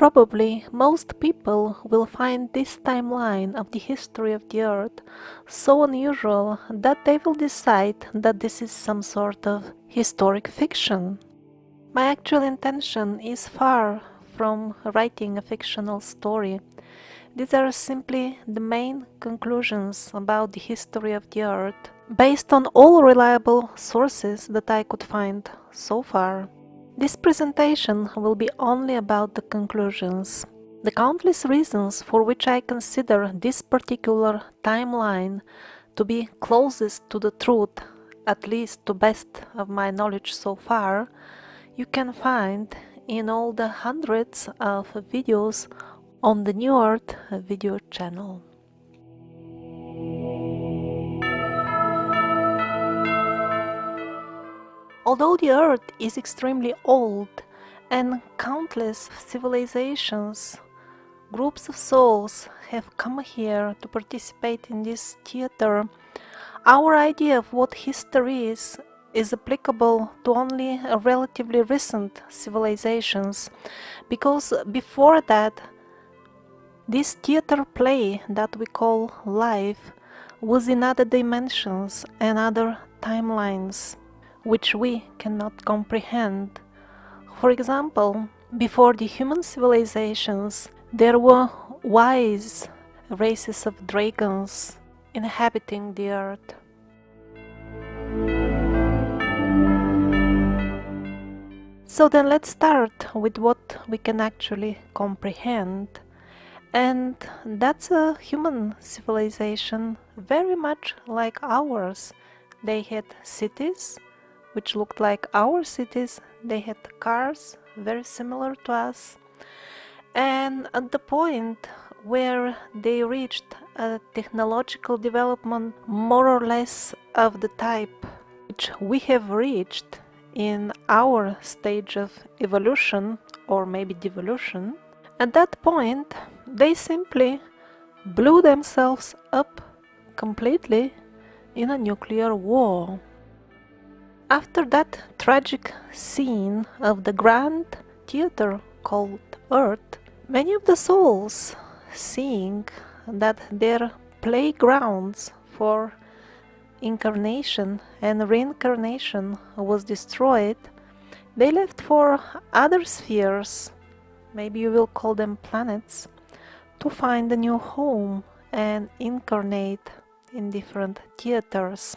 Probably most people will find this timeline of the history of the Earth so unusual that they will decide that this is some sort of historic fiction. My actual intention is far from writing a fictional story. These are simply the main conclusions about the history of the Earth, based on all reliable sources that I could find so far. This presentation will be only about the conclusions. The countless reasons for which I consider this particular timeline to be closest to the truth, at least to best of my knowledge so far, you can find in all the hundreds of videos on the New Earth video channel. Although the Earth is extremely old and countless civilizations, groups of souls have come here to participate in this theater, our idea of what history is applicable to only relatively recent civilizations, because before that, this theater play that we call life was in other dimensions and other timelines, which we cannot comprehend. For example, before the human civilizations, there were wise races of dragons inhabiting the earth. So then let's start with what we can actually comprehend. And that's a human civilization very much like ours. They had cities which looked like our cities. They had cars very similar to us. And at the point where they reached a technological development more or less of the type which we have reached in our stage of evolution, or maybe devolution, at that point they simply blew themselves up completely in a nuclear war. After that tragic scene of the grand theater called Earth, many of the souls, seeing that their playgrounds for incarnation and reincarnation was destroyed, they left for other spheres, maybe you will call them planets, to find a new home and incarnate in different theaters.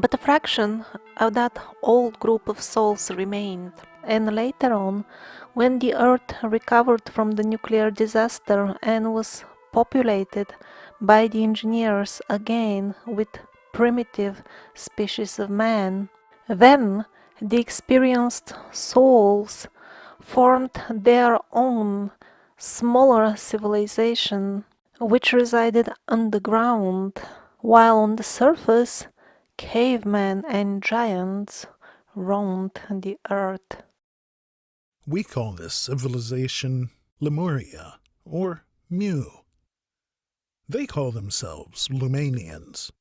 But a fraction of that old group of souls remained, and later on, when the Earth recovered from the nuclear disaster and was populated by the engineers again with primitive species of man, then the experienced souls formed their own smaller civilization, which resided underground, while on the surface cavemen and giants roamed the earth. We call this civilization Lemuria, or Mu. They call themselves Lumanians.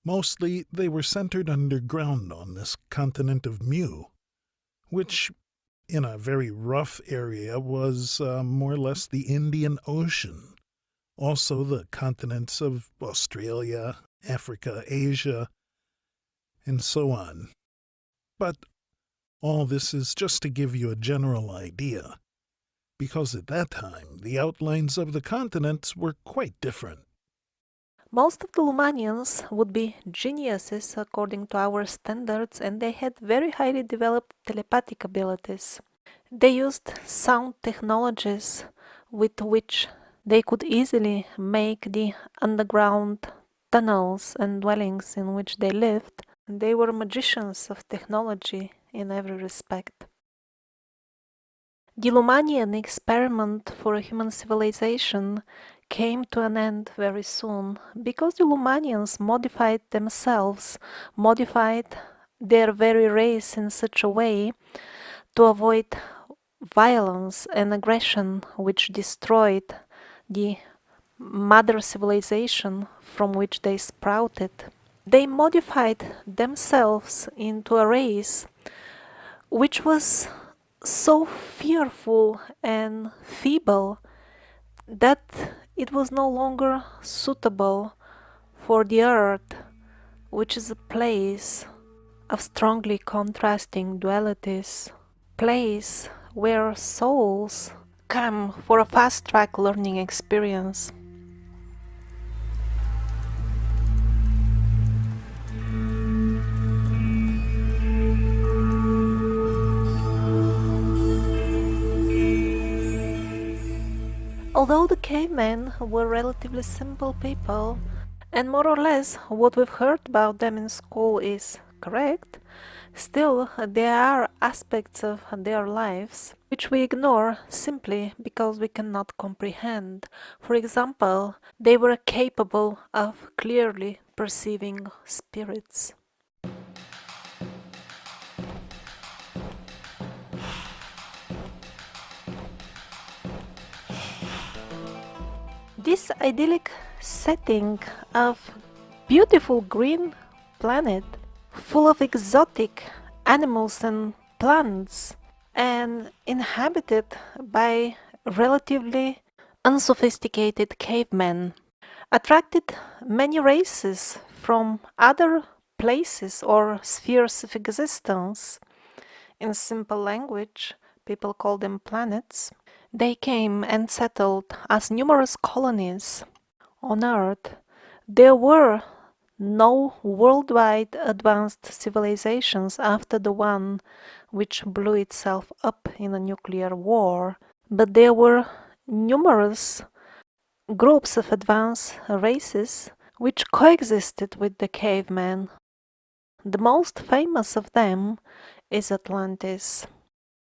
Mostly they were centered underground on this continent of Mu, which, in a very rough area, was more or less the Indian Ocean, also the continents of Australia, Africa, Asia, and so on. But all this is just to give you a general idea, because at that time the outlines of the continents were quite different. Most of the Lumanians would be geniuses according to our standards, and they had very highly developed telepathic abilities. They used sound technologies with which they could easily make the underground tunnels and dwellings in which they lived. They were magicians of technology in every respect. The Lumanian experiment for a human civilization came to an end very soon, because the Lumanians modified themselves, modified their very race in such a way to avoid violence and aggression which destroyed the mother civilization from which they sprouted. They modified themselves into a race which was so fearful and feeble that it was no longer suitable for the earth, which is a place of strongly contrasting dualities, place where souls come for a fast-track learning experience. Although the cavemen were relatively simple people, and more or less what we've heard about them in school is correct, still there are aspects of their lives which we ignore simply because we cannot comprehend. For example, they were capable of clearly perceiving spirits. This idyllic setting of beautiful green planet full of exotic animals and plants and inhabited by relatively unsophisticated cavemen attracted many races from other places or spheres of existence. In simple language, people call them planets. They came and settled as numerous colonies on Earth. There were no worldwide advanced civilizations after the one which blew itself up in a nuclear war, but there were numerous groups of advanced races which coexisted with the cavemen. The most famous of them is Atlantis.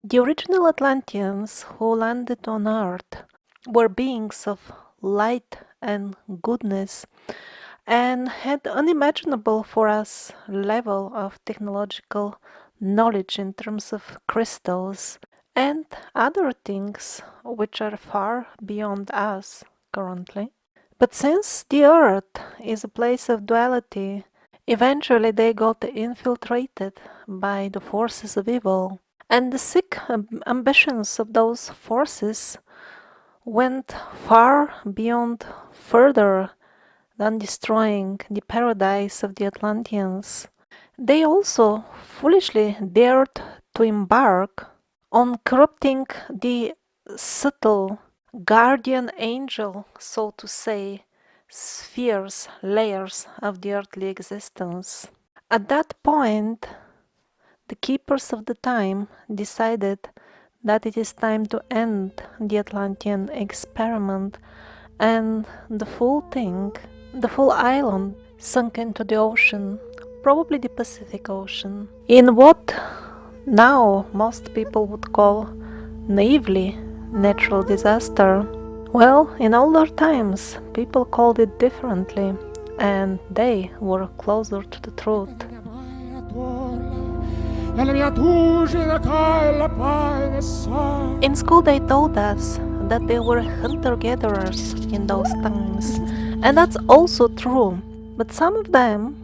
The original Atlanteans who landed on Earth were beings of light and goodness and had unimaginable for us level of technological knowledge in terms of crystals and other things which are far beyond us currently. But since the Earth is a place of duality, eventually they got infiltrated by the forces of evil, and the sick ambitions of those forces went far beyond further than destroying the paradise of the Atlanteans. They also foolishly dared to embark on corrupting the subtle guardian angel, so to say, spheres, layers of the earthly existence. At that point, the keepers of the time decided that it is time to end the Atlantean experiment, and the full thing, the full island, sunk into the ocean, probably the Pacific Ocean, in what now most people would call naively natural disaster. Well, in older times, people called it differently, and they were closer to the truth. In school, they told us that they were hunter-gatherers in those times, and that's also true. But some of them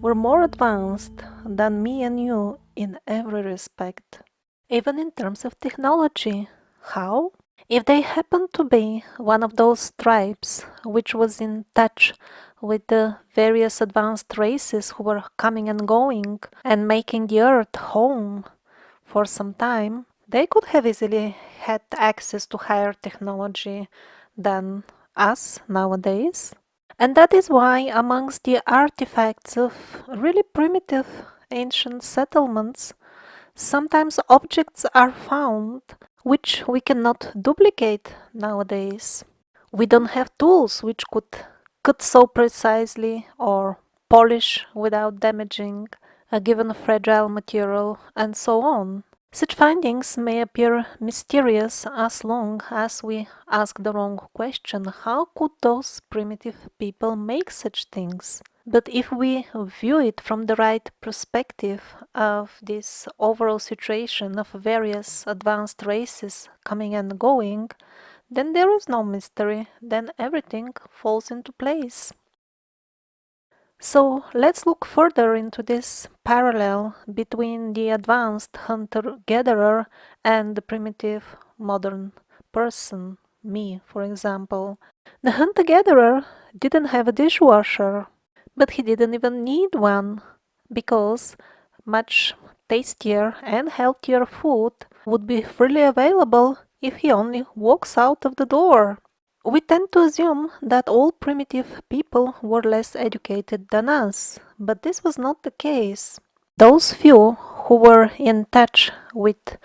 were more advanced than me and you in every respect, even in terms of technology. How? If they happened to be one of those tribes which was in touch with the various advanced races who were coming and going and making the earth home for some time, they could have easily had access to higher technology than us nowadays. And that is why amongst the artifacts of really primitive ancient settlements, sometimes objects are found which we cannot duplicate nowadays. We don't have tools which could cut so precisely or polish without damaging a given fragile material, and so on. Such findings may appear mysterious as long as we ask the wrong question: how could those primitive people make such things? But if we view it from the right perspective of this overall situation of various advanced races coming and going, then there is no mystery, then everything falls into place. So let's look further into this parallel between the advanced hunter-gatherer and the primitive modern person, me, for example. The hunter-gatherer didn't have a dishwasher, but he didn't even need one, because much tastier and healthier food would be freely available if he only walks out of the door. We tend to assume that all primitive people were less educated than us, but this was not the case. Those few who were in touch with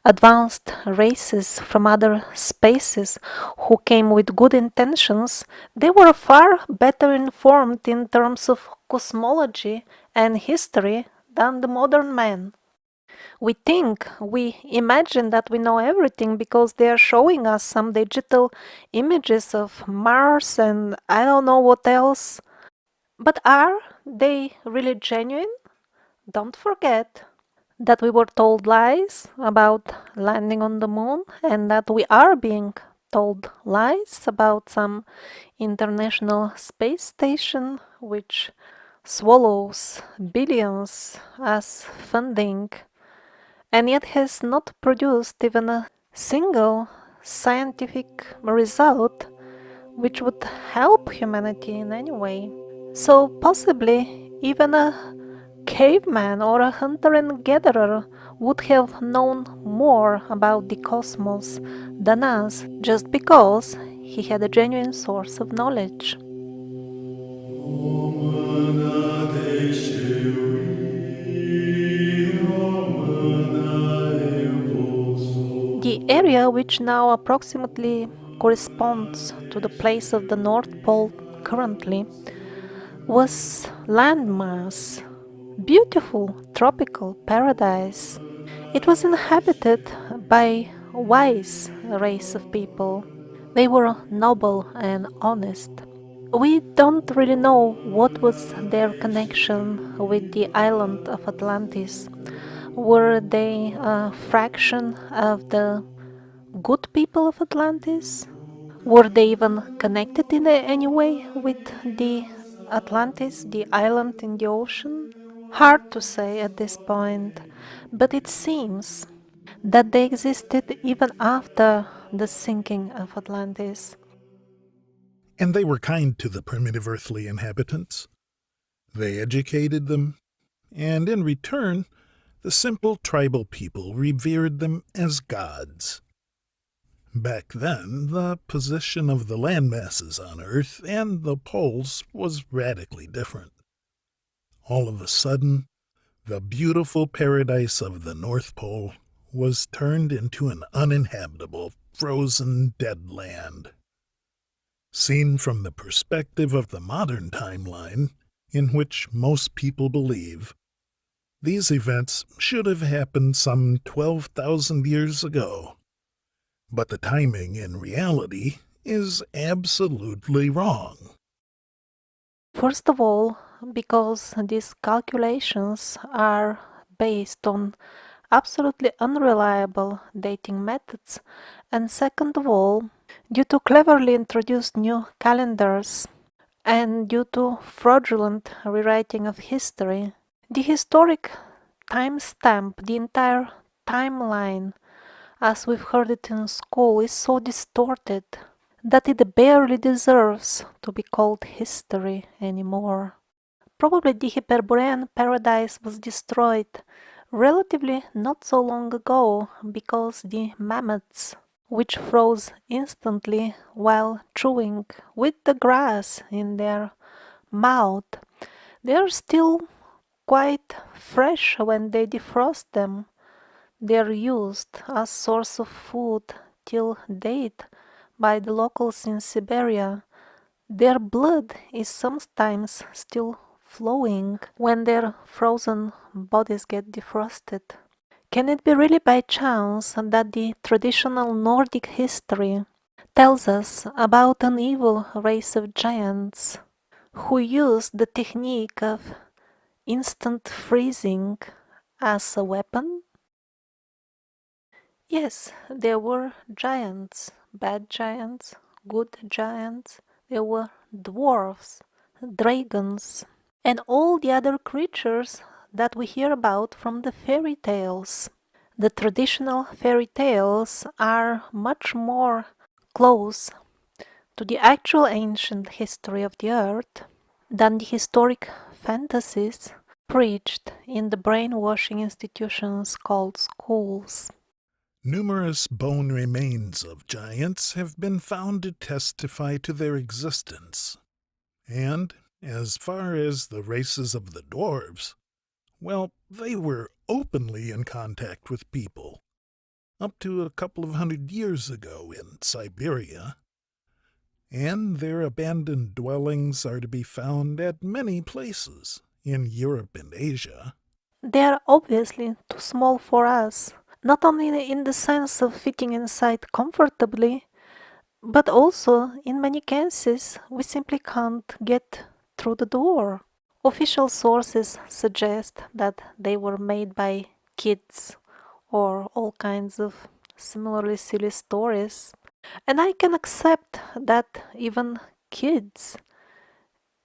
advanced races from other spaces who came with good intentions, they were far better informed in terms of cosmology and history than the modern man. We imagine that we know everything because they are showing us some digital images of Mars and I don't know what else. But are they really genuine? Don't forget that we were told lies about landing on the moon and that we are being told lies about some international space station which swallows billions as funding and yet has not produced even a single scientific result which would help humanity in any way. So, possibly, even a caveman or a hunter and gatherer would have known more about the cosmos than us just because he had a genuine source of knowledge. The area which now approximately corresponds to the place of the North Pole currently was landmass, beautiful tropical paradise. It was inhabited by a wise race of people. They were noble and honest. We don't really know what was their connection with the island of Atlantis. Were they a fraction of the good people of Atlantis? Were they even connected in any way with the Atlantis, the island in the ocean? Hard to say at this point, but it seems that they existed even after the sinking of Atlantis. And they were kind to the primitive earthly inhabitants. They educated them, and in return, the simple tribal people revered them as gods. Back then, the position of the landmasses on Earth and the poles was radically different. All of a sudden, the beautiful paradise of the North Pole was turned into an uninhabitable, frozen, dead land. Seen from the perspective of the modern timeline, in which most people believe, these events should have happened some 12,000 years ago. But the timing in reality is absolutely wrong. First of all, because these calculations are based on absolutely unreliable dating methods, and second of all, due to cleverly introduced new calendars and due to fraudulent rewriting of history, the historic timestamp, the entire timeline, as we've heard it in school, is so distorted that it barely deserves to be called history anymore. Probably the Hyperborean paradise was destroyed relatively not so long ago because the mammoths, which froze instantly while chewing with the grass in their mouth, they are still quite fresh when they defrost them. They are used as source of food till date by the locals in Siberia. Their blood is sometimes still flowing when their frozen bodies get defrosted. Can it be really by chance that the traditional Nordic history tells us about an evil race of giants who used the technique of instant freezing as a weapon? Yes, there were giants, bad giants, good giants, there were dwarfs, dragons, and all the other creatures that we hear about from the fairy tales. The traditional fairy tales are much more close to the actual ancient history of the earth than the historic fantasies preached in the brainwashing institutions called schools. Numerous bone remains of giants have been found to testify to their existence. And, as far as the races of the dwarves, well, they were openly in contact with people, up to a couple of 100 years ago in Siberia, and their abandoned dwellings are to be found at many places in Europe and Asia. They are obviously too small for us, not only in the sense of fitting inside comfortably, but also in many cases we simply can't get through the door. Official sources suggest that they were made by kids or all kinds of similarly silly stories. And I can accept that even kids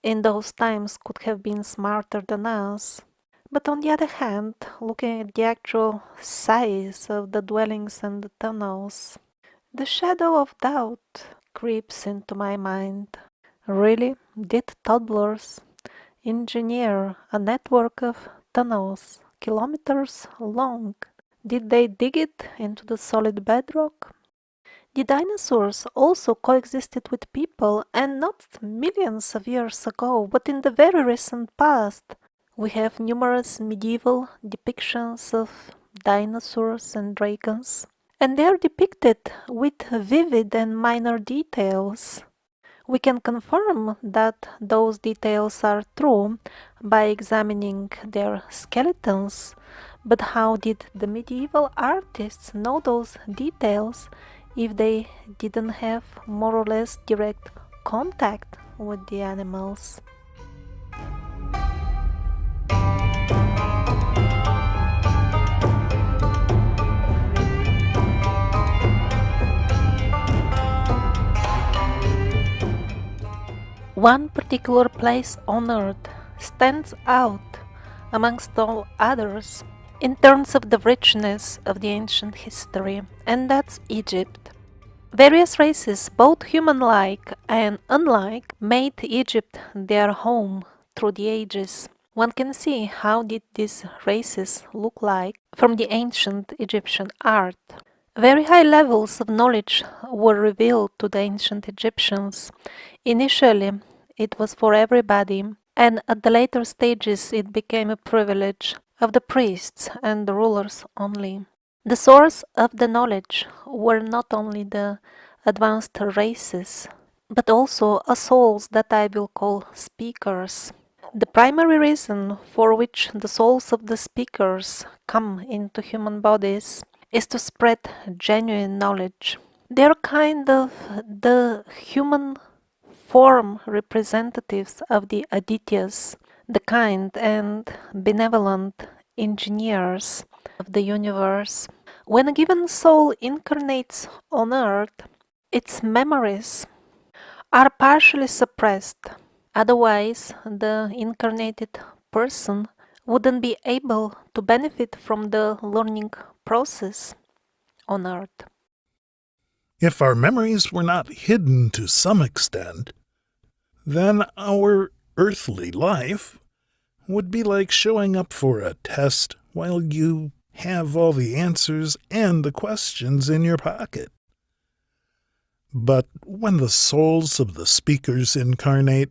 in those times could have been smarter than us. But on the other hand, looking at the actual size of the dwellings and the tunnels, the shadow of doubt creeps into my mind. Really? Did toddlers engineer a network of tunnels kilometers long? Did they dig it into the solid bedrock? The dinosaurs also coexisted with people, and not millions of years ago, but in the very recent past. We have numerous medieval depictions of dinosaurs and dragons, and they are depicted with vivid and minor details. We can confirm that those details are true by examining their skeletons, but how did the medieval artists know those details if they didn't have more or less direct contact with the animals? One particular place on earth stands out amongst all others in terms of the richness of the ancient history, and that's Egypt. Various races, both human-like and unlike, made Egypt their home through the ages. One can see how did these races look like from the ancient Egyptian art. Very high levels of knowledge were revealed to the ancient Egyptians. Initially, it was for everybody, and at the later stages it became a privilege of the priests and the rulers only. The source of the knowledge were not only the advanced races, but also souls that I will call speakers. The primary reason for which the souls of the speakers come into human bodies is to spread genuine knowledge. They're kind of the human form representatives of the Adityas, the kind and benevolent engineers of the universe. When a given soul incarnates on earth, its memories are partially suppressed. Otherwise, the incarnated person wouldn't be able to benefit from the learning process on earth. If our memories were not hidden to some extent, then our earthly life would be like showing up for a test while you have all the answers and the questions in your pocket. But when the souls of the speakers incarnate,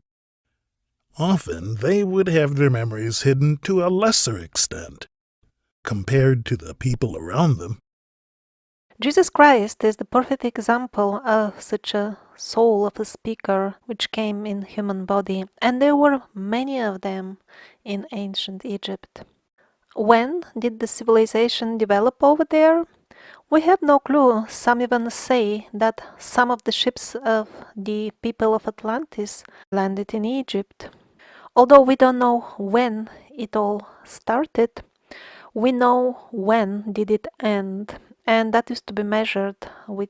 often they would have their memories hidden to a lesser extent compared to the people around them. Jesus Christ is the perfect example of such a soul of a speaker which came in human body, and there were many of them in ancient Egypt. When did the civilization develop over there? We have no clue. Some even say that some of the ships of the people of Atlantis landed in Egypt. Although we don't know when it all started, we know when did it end, and that is to be measured with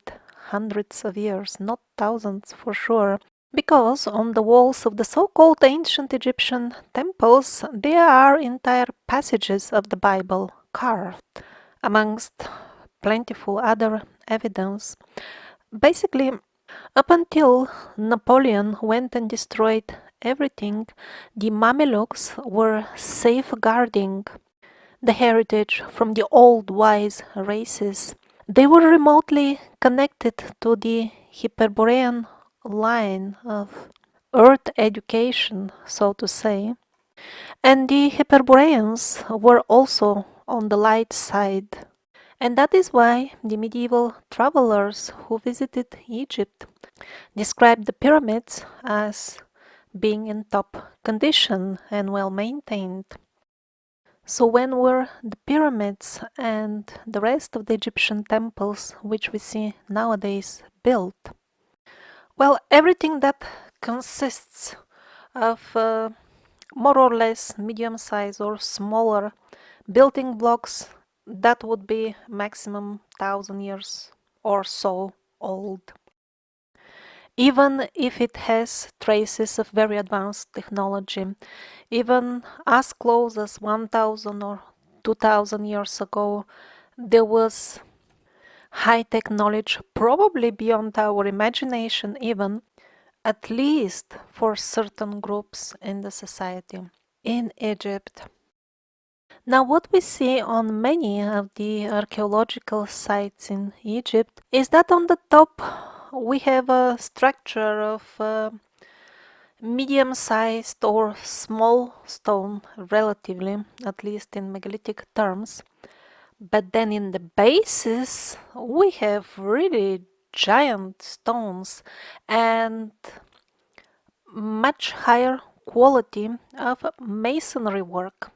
hundreds of years, not thousands for sure. Because on the walls of the so-called ancient Egyptian temples there are entire passages of the Bible carved, amongst plentiful other evidence. Basically, up until Napoleon went and destroyed everything, the Mamelukes were safeguarding the heritage from the old wise races. They were remotely connected to the Hyperborean line of earth education, so to say, and the Hyperboreans were also on the light side. And that is why the medieval travelers who visited Egypt described the pyramids as being in top condition and well maintained. So when were the pyramids and the rest of the Egyptian temples which we see nowadays built? Well, everything that consists of more or less medium size or smaller building blocks, that would be maximum 1,000 years or so old. Even if it has traces of very advanced technology, even as close as 1,000 or 2,000 years ago, there was high-tech knowledge, probably beyond our imagination even, at least for certain groups in the society in Egypt. Now, what we see on many of the archaeological sites in Egypt is that on the top we have a structure of medium-sized or small stone, relatively, at least in megalithic terms. But then in the bases we have really giant stones and much higher quality of masonry work.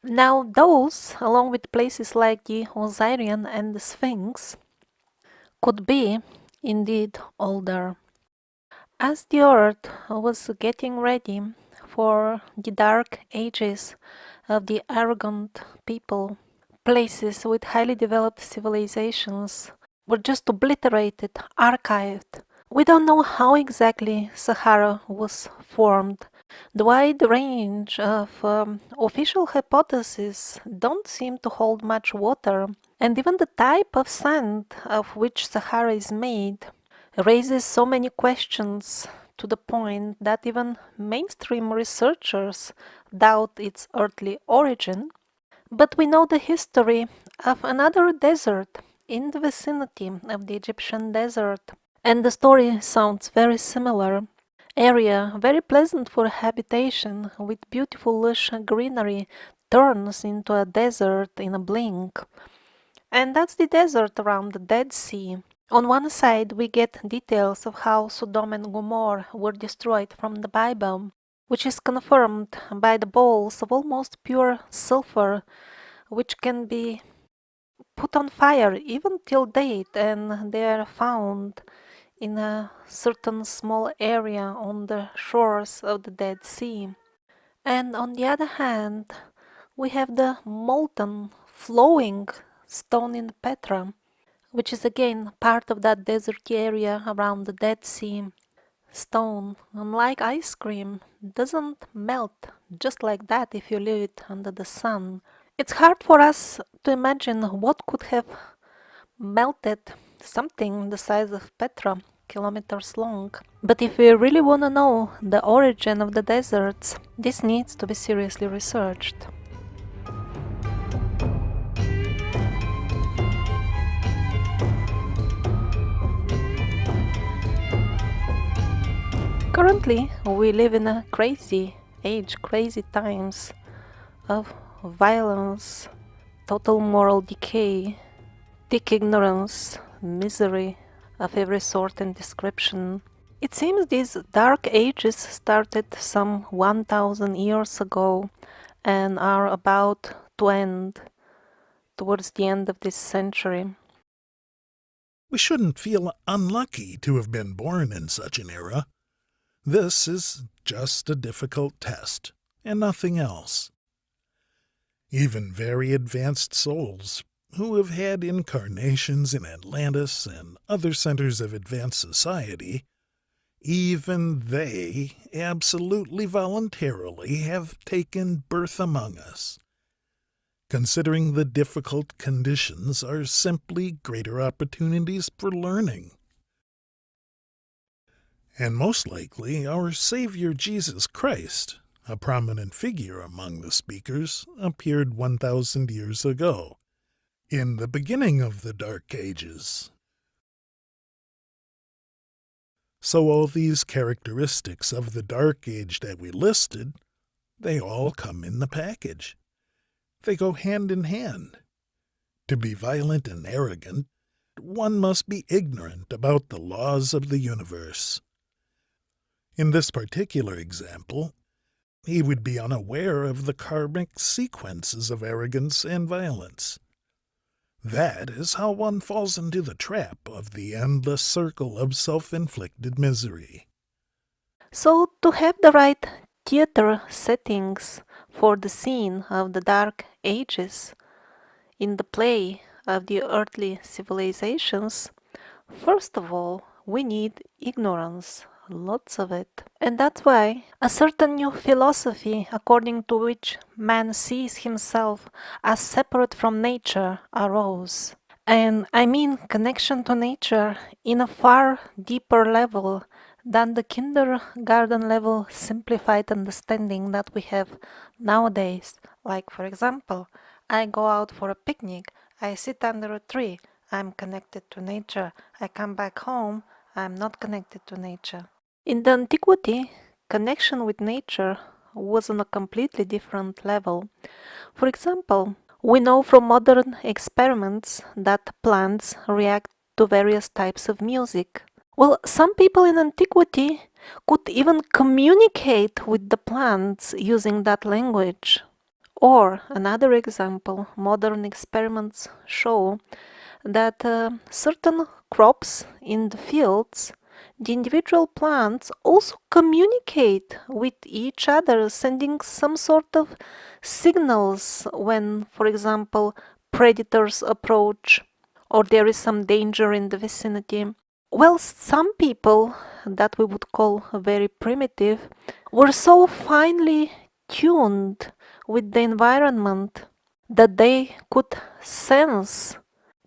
Now those, along with places like the Osirian and the Sphinx, could be indeed older. As the earth was getting ready for the dark ages of the arrogant people, places with highly developed civilizations were just obliterated, archived. We don't know how exactly Sahara was formed. The wide range of official hypotheses don't seem to hold much water, and even the type of sand of which Sahara is made raises so many questions to the point that even mainstream researchers doubt its earthly origin. But we know the history of another desert in the vicinity of the Egyptian desert, and the story sounds very similar. Area very pleasant for habitation with beautiful lush greenery turns into a desert in a blink. And that's the desert around the Dead Sea. On one side we get details of how Sodom and Gomorrah were destroyed from the Bible, which is confirmed by the balls of almost pure sulfur which can be put on fire even till date, and they are found in a certain small area on the shores of the Dead Sea. And on the other hand, we have the molten, flowing stone in Petra, which is again part of that desert area around the Dead Sea. Stone, unlike ice cream, doesn't melt just like that if you leave it under the sun. It's hard for us to imagine what could have melted something the size of Petra, kilometers long. But if we really want to know the origin of the deserts, this needs to be seriously researched. Currently, we live in a crazy age, crazy times of violence, total moral decay, thick ignorance, misery of every sort and description. It seems these dark ages started some 1,000 years ago and are about to end towards the end of this century. We shouldn't feel unlucky to have been born in such an era. This is just a difficult test, and nothing else. Even very advanced souls who have had incarnations in Atlantis and other centers of advanced society, Even they absolutely voluntarily have taken birth among us, considering the difficult conditions are simply greater opportunities for learning. And most likely, our Savior Jesus Christ, a prominent figure among the speakers, appeared 1,000 years ago, in the beginning of the Dark Ages. So all these characteristics of the Dark Age that we listed, they all come in the package. They go hand in hand. To be violent and arrogant, one must be ignorant about the laws of the universe. In this particular example, he would be unaware of the karmic sequences of arrogance and violence. That is how one falls into the trap of the endless circle of self-inflicted misery. So, to have the right theater settings for the scene of the Dark Ages in the play of the earthly civilizations, first of all, we need ignorance, lots of it. And that's why a certain new philosophy according to which man sees himself as separate from nature arose. And I mean connection to nature in a far deeper level than the kindergarten level simplified understanding that we have nowadays. Like, for example, I go out for a picnic, I sit under a tree, I'm connected to nature. I come back home, I'm not connected to nature. In the antiquity, connection with nature was on a completely different level. For example, we know from modern experiments that plants react to various types of music. Well, some people in antiquity could even communicate with the plants using that language. Or another example, modern experiments show that certain crops in the fields, the individual plants also communicate with each other, sending some sort of signals when, for example, predators approach or there is some danger in the vicinity. Well, some people that we would call very primitive were so finely tuned with the environment that they could sense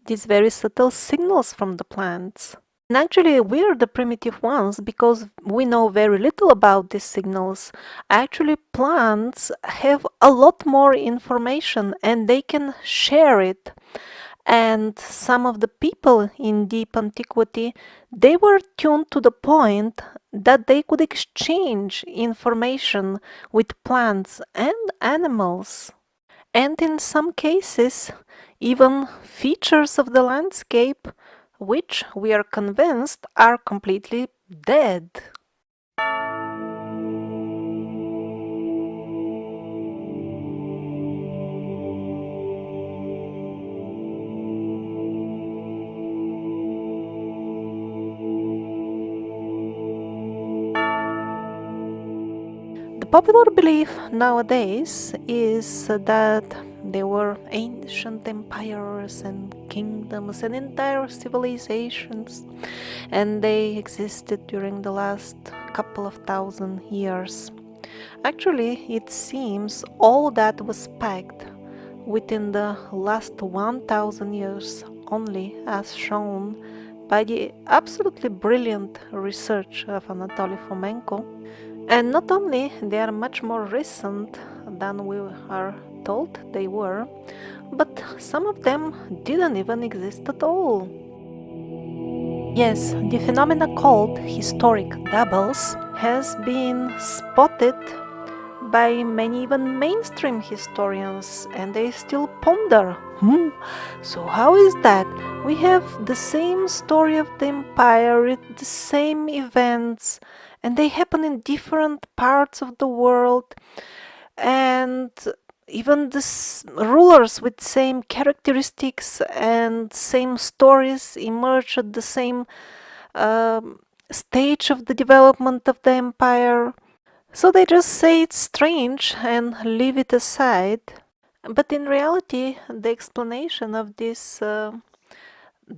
these very subtle signals from the plants. And actually, we're the primitive ones because we know very little about these signals. Actually, plants have a lot more information and they can share it. And some of the people in deep antiquity, they were tuned to the point that they could exchange information with plants and animals. And in some cases, even features of the landscape which we are convinced are completely dead. The popular belief nowadays is that there were ancient empires and kingdoms and entire civilizations, and they existed during the last couple of thousand years. Actually, it seems all that was packed within the last 1000 years only, as shown by the absolutely brilliant research of Anatoly Fomenko. And not only they are much more recent than we are told they were, but some of them didn't even exist at all. Yes, the phenomena called historic doubles has been spotted by many even mainstream historians, and they still ponder, so how is that? We have the same story of the empire, the same events, and they happen in different parts of the world, and even the rulers with same characteristics and same stories emerge at the same stage of the development of the empire. So they just say it's strange and leave it aside. But in reality, the explanation of these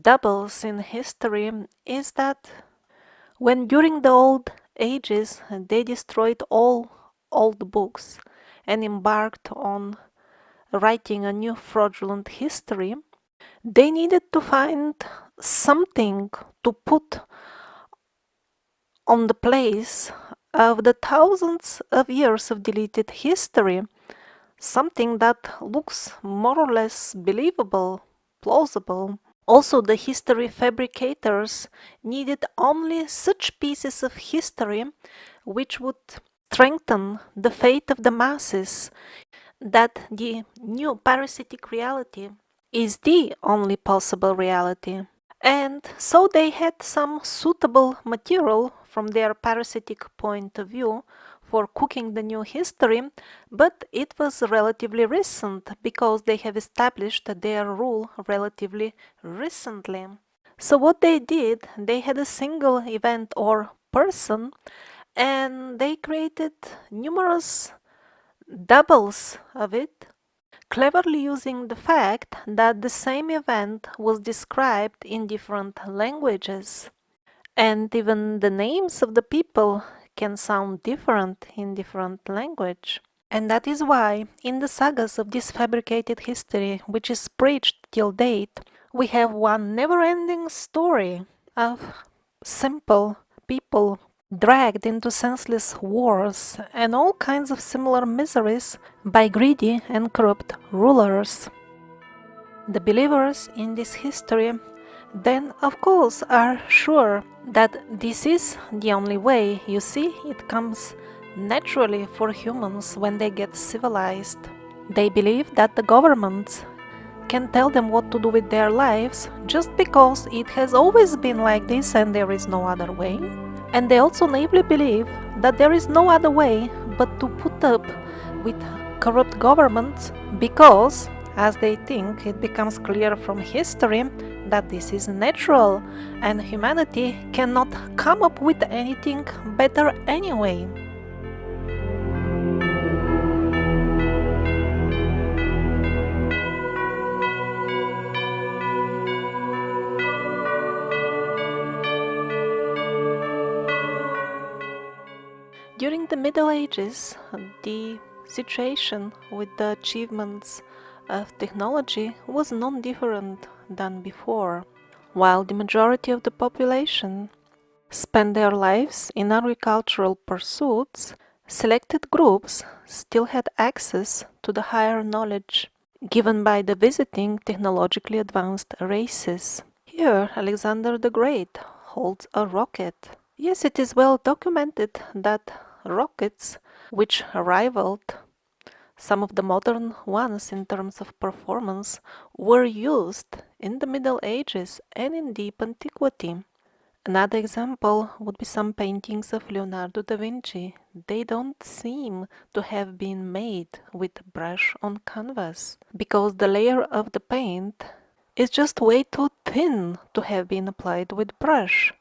doubles in history is that When during the old ages they destroyed all old books and embarked on writing a new fraudulent history, they needed to find something to put on the place of the thousands of years of deleted history, something that looks more or less believable, plausible. Also, the history fabricators needed only such pieces of history which would strengthen the faith of the masses that the new parasitic reality is the only possible reality. And so they had some suitable material from their parasitic point of view for cooking the new history, but it was relatively recent because they have established their rule relatively recently. So what they did, they had a single event or person and they created numerous doubles of it, cleverly using the fact that the same event was described in different languages. And even the names of the people can sound different in different language. And that is why, in the sagas of this fabricated history, which is preached till date, we have one never-ending story of simple people dragged into senseless wars and all kinds of similar miseries by greedy and corrupt rulers. The believers in this history then, of course, are sure that this is the only way. You see, it comes naturally for humans when they get civilized. They believe that the governments can tell them what to do with their lives just because it has always been like this and there is no other way. And they also naively believe that there is no other way but to put up with corrupt governments because, as they think, it becomes clear from history that this is natural and humanity cannot come up with anything better anyway. During the Middle Ages, the situation with the achievements of technology was non different than before. While the majority of the population spent their lives in agricultural pursuits, selected groups still had access to the higher knowledge given by the visiting technologically advanced races. Here, Alexander the Great holds a rocket. Yes, it is well documented that rockets, which rivaled some of the modern ones in terms of performance, were used in the Middle Ages and in deep antiquity. Another example would be some paintings of Leonardo da Vinci. They don't seem to have been made with brush on canvas, because the layer of the paint is just way too thin to have been applied with brush.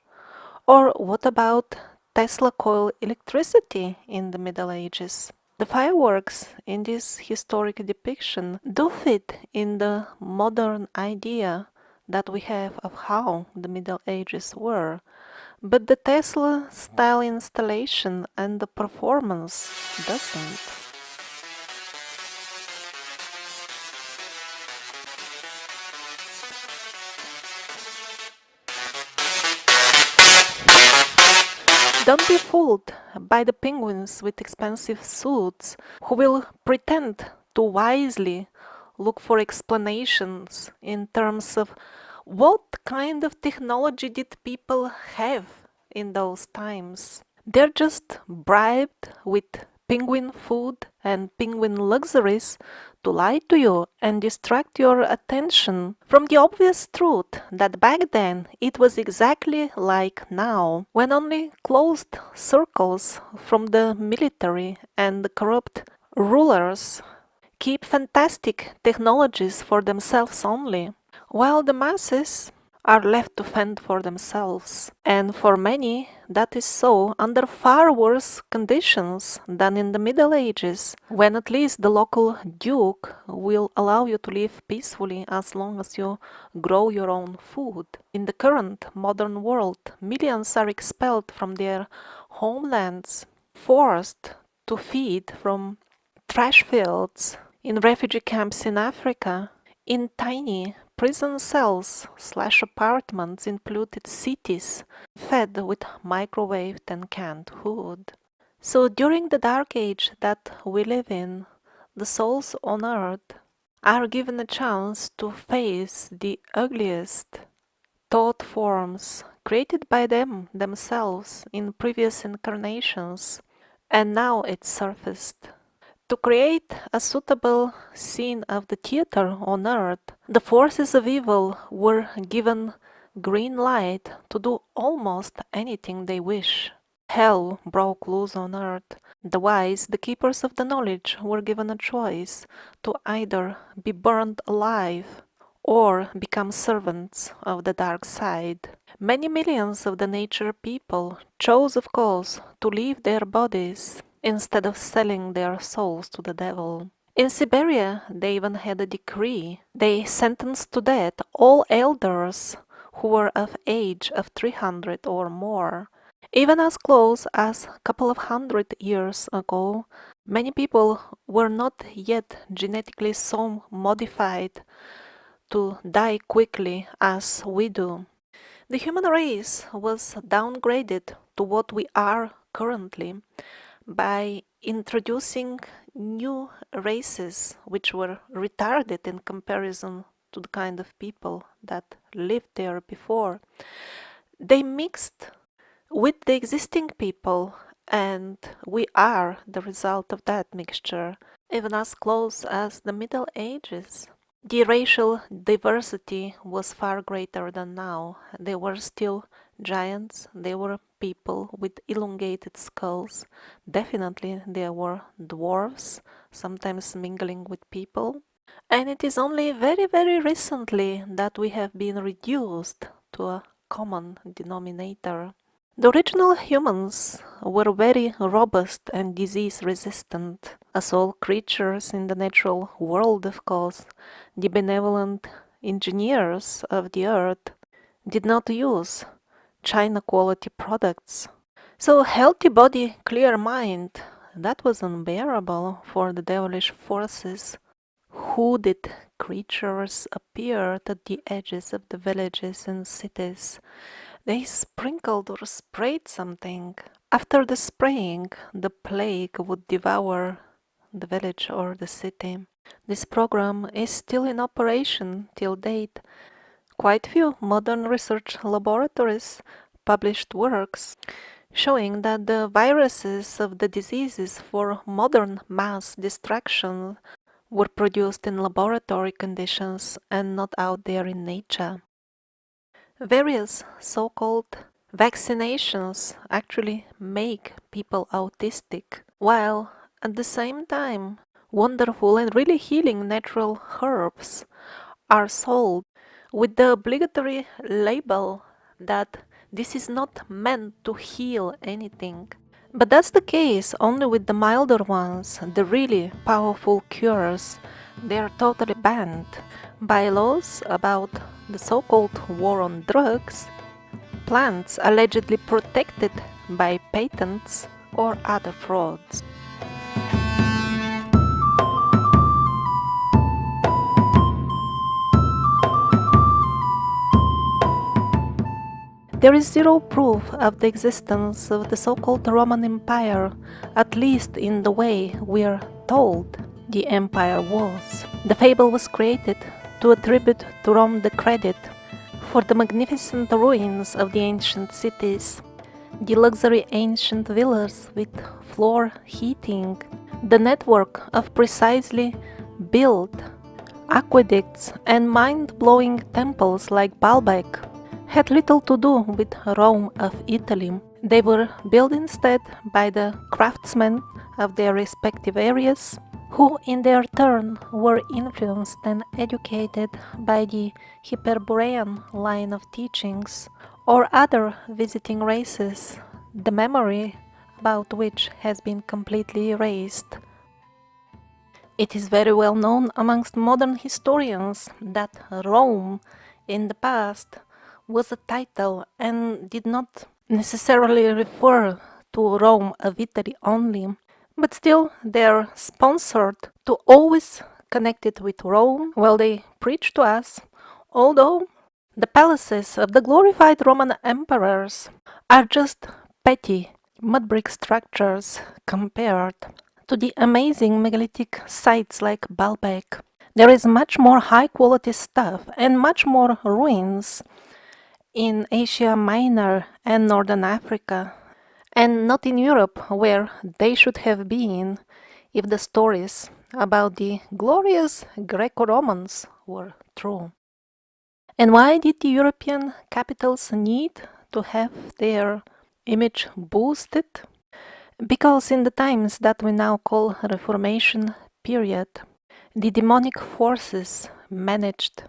Or what about Tesla coil electricity in the Middle Ages? The fireworks in this historic depiction do fit in the modern idea that we have of how the Middle Ages were, but the Tesla style installation and the performance doesn't. Don't be fooled by the penguins with expensive suits who will pretend to wisely look for explanations in terms of what kind of technology did people have in those times. They're just bribed with penguin food and penguin luxuries to lie to you and distract your attention from the obvious truth that back then it was exactly like now, when only closed circles from the military and the corrupt rulers keep fantastic technologies for themselves only, while the masses are left to fend for themselves. And for many, that is so under far worse conditions than in the Middle Ages, when at least the local duke will allow you to live peacefully as long as you grow your own food. In the current modern world, millions are expelled from their homelands, forced to feed from trash fields, in refugee camps in Africa, in tiny prison cells/apartments in polluted cities, fed with microwaved and canned food. So during the dark age that we live in, the souls on earth are given a chance to face the ugliest thought forms created by them themselves in previous incarnations, and now it's surfaced. To create a suitable scene of the theater on earth, the forces of evil were given green light to do almost anything they wish. Hell broke loose on earth. The wise, the keepers of the knowledge, were given a choice to either be burned alive or become servants of the dark side. Many millions of the nature people chose, of course, to leave their bodies instead of selling their souls to the devil. In Siberia, they even had a decree. They sentenced to death all elders who were of age of 300 or more. Even as close as a couple of hundred years ago, many people were not yet genetically so modified to die quickly as we do. The human race was downgraded to what we are currently by introducing new races which were retarded in comparison to the kind of people that lived there before. They mixed with the existing people, and we are the result of that mixture, even as close as the Middle Ages. The racial diversity was far greater than now. There were still giants, there were people with elongated skulls. Definitely there were dwarves, sometimes mingling with people. And it is only very, very recently that we have been reduced to a common denominator. The original humans were very robust and disease resistant, as all creatures in the natural world, of course. The benevolent engineers of the earth did not use China quality products. So healthy body, clear mind, that was unbearable for the devilish forces. Hooded creatures appeared at the edges of the villages and cities. They sprinkled or sprayed something. After the spraying, the plague would devour the village or the city. This program is still in operation till date. Quite few modern research laboratories published works showing that the viruses of the diseases for modern mass destruction were produced in laboratory conditions and not out there in nature. Various so-called vaccinations actually make people autistic, while at the same time wonderful and really healing natural herbs are sold with the obligatory label that this is not meant to heal anything. But that's the case only with the milder ones, the really powerful cures. They are totally banned by laws about the so-called war on drugs, plants allegedly protected by patents or other frauds. There is zero proof of the existence of the so-called Roman Empire, at least in the way we are told the empire was. The fable was created to attribute to Rome the credit for the magnificent ruins of the ancient cities, the luxury ancient villas with floor heating, the network of precisely built aqueducts and mind-blowing temples like Baalbek had little to do with Rome of Italy. They were built instead by the craftsmen of their respective areas, who in their turn were influenced and educated by the Hyperborean line of teachings or other visiting races, the memory about which has been completely erased. It is very well known amongst modern historians that Rome in the past was a title and did not necessarily refer to Rome of Italy only, but still they are sponsored to always connect it with Rome while they preach to us, although the palaces of the glorified Roman emperors are just petty mud brick structures compared to the amazing megalithic sites like Baalbek. There is much more high quality stuff and much more ruins in Asia Minor and Northern Africa, and not in Europe where they should have been if the stories about the glorious Greco-Romans were true. And why did the European capitals need to have their image boosted? Because in the times that we now call Reformation period, the demonic forces managed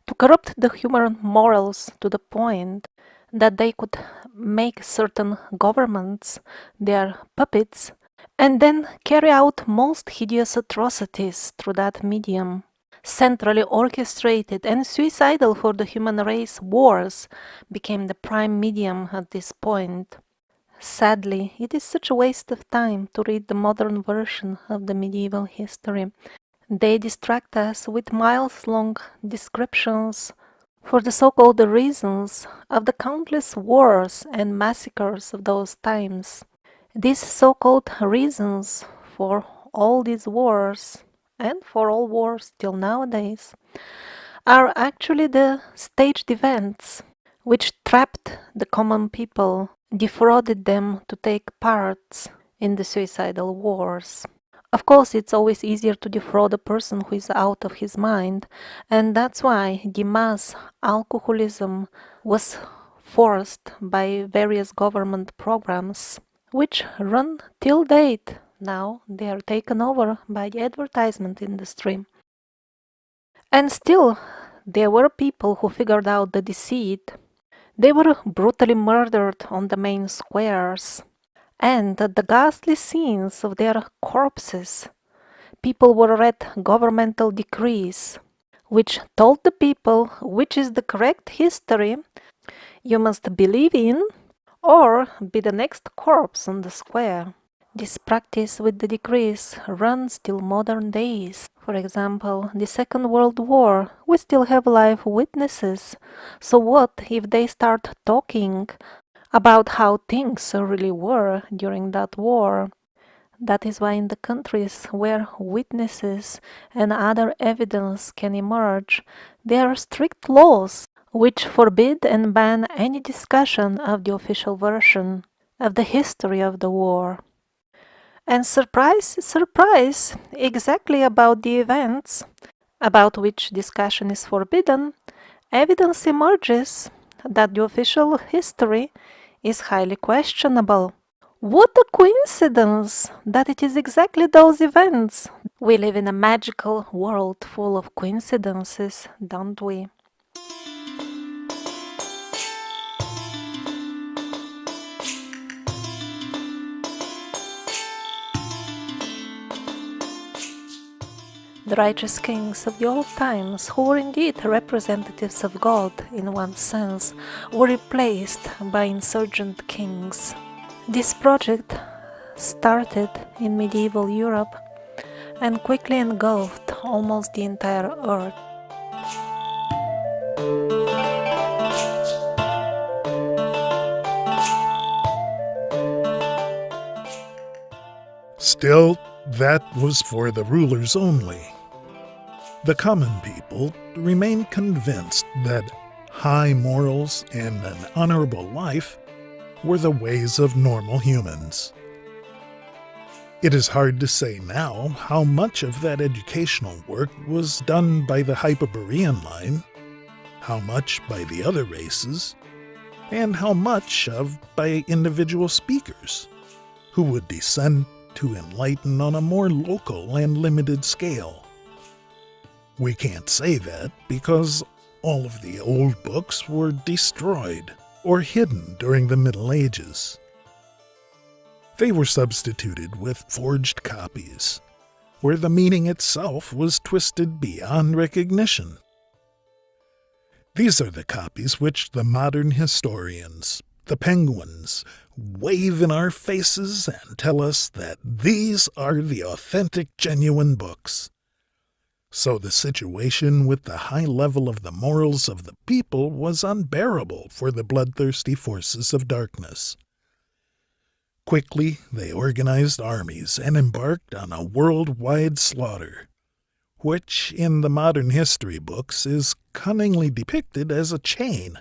to corrupt the human morals to the point that they could make certain governments their puppets and then carry out most hideous atrocities through that medium. Centrally orchestrated and suicidal for the human race wars became the prime medium at this point. Sadly, it is such a waste of time to read the modern version of the medieval history. They distract us with miles-long descriptions for the so-called reasons of the countless wars and massacres of those times. These so-called reasons for all these wars, and for all wars till nowadays, are actually the staged events which trapped the common people, defrauded them to take part in the suicidal wars. Of course, it's always easier to defraud a person who is out of his mind, and that's why the mass alcoholism was forced by various government programs, which run till date. Now they are taken over by the advertisement industry. And still, there were people who figured out the deceit. They were brutally murdered on the main squares, and at the ghastly scenes of their corpses, people were read governmental decrees, which told the people which is the correct history you must believe in or be the next corpse on the square. This practice with the decrees runs till modern days. For example, the Second World War, we still have live witnesses. So what if they start talking about how things really were during that war? That is why in the countries where witnesses and other evidence can emerge, there are strict laws which forbid and ban any discussion of the official version of the history of the war. And surprise, surprise, exactly about the events about which discussion is forbidden, evidence emerges that the official history is highly questionable. What a coincidence that it is exactly those events. We live in a magical world full of coincidences, don't we? The righteous kings of the old times, who were indeed representatives of God in one sense, were replaced by insurgent kings. This project started in medieval Europe and quickly engulfed almost the entire earth. Still, that was for the rulers only. The common people remained convinced that high morals and an honorable life were the ways of normal humans. It is hard to say now how much of that educational work was done by the Hyperborean line, how much by the other races, and how much of by individual speakers who would descend to enlighten on a more local and limited scale. We can't say that because all of the old books were destroyed or hidden during the Middle Ages. They were substituted with forged copies, where the meaning itself was twisted beyond recognition. These are the copies which the modern historians, the penguins, wave in our faces and tell us that these are the authentic, genuine books. So the situation with the high level of the morals of the people was unbearable for the bloodthirsty forces of darkness. Quickly, they organized armies and embarked on a worldwide slaughter, which in the modern history books is cunningly depicted as a chain.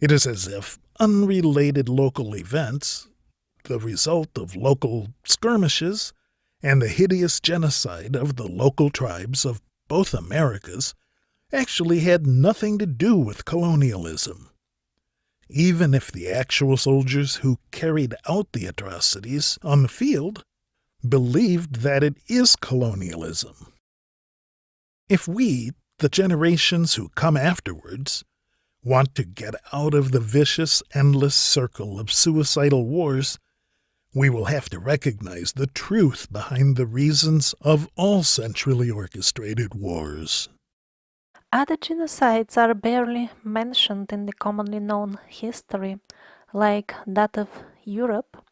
It is as if unrelated local events, the result of local skirmishes, and the hideous genocide of the local tribes of both Americas actually had nothing to do with colonialism. Even if the actual soldiers who carried out the atrocities on the field believed that it is colonialism. If we, the generations who come afterwards, want to get out of the vicious, endless circle of suicidal wars, we will have to recognize the truth behind the reasons of all centrally orchestrated wars. Other genocides are barely mentioned in the commonly known history, like that of Europe,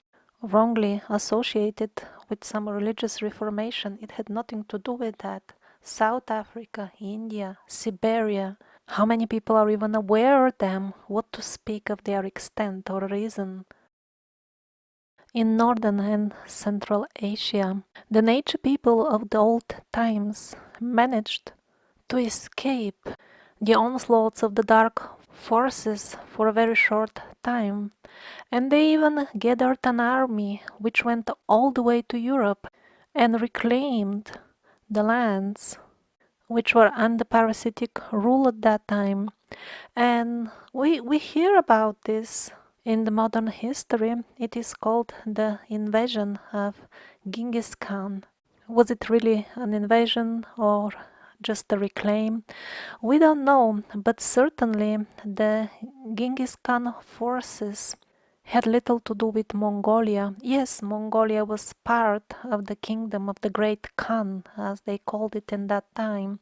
wrongly associated with some religious reformation. It had nothing to do with that. South Africa, India, Siberia. How many people are even aware of them? What to speak of their extent or reason? In Northern and Central Asia, the nature people of the old times managed to escape the onslaughts of the dark forces for a very short time, and they even gathered an army which went all the way to Europe and reclaimed the lands which were under parasitic rule at that time. And we hear about this in the modern history. It is called the invasion of Genghis Khan. Was it really an invasion or just a reclaim? We don't know, but certainly the Genghis Khan forces had little to do with Mongolia. Yes, Mongolia was part of the kingdom of the Great Khan, as they called it in that time,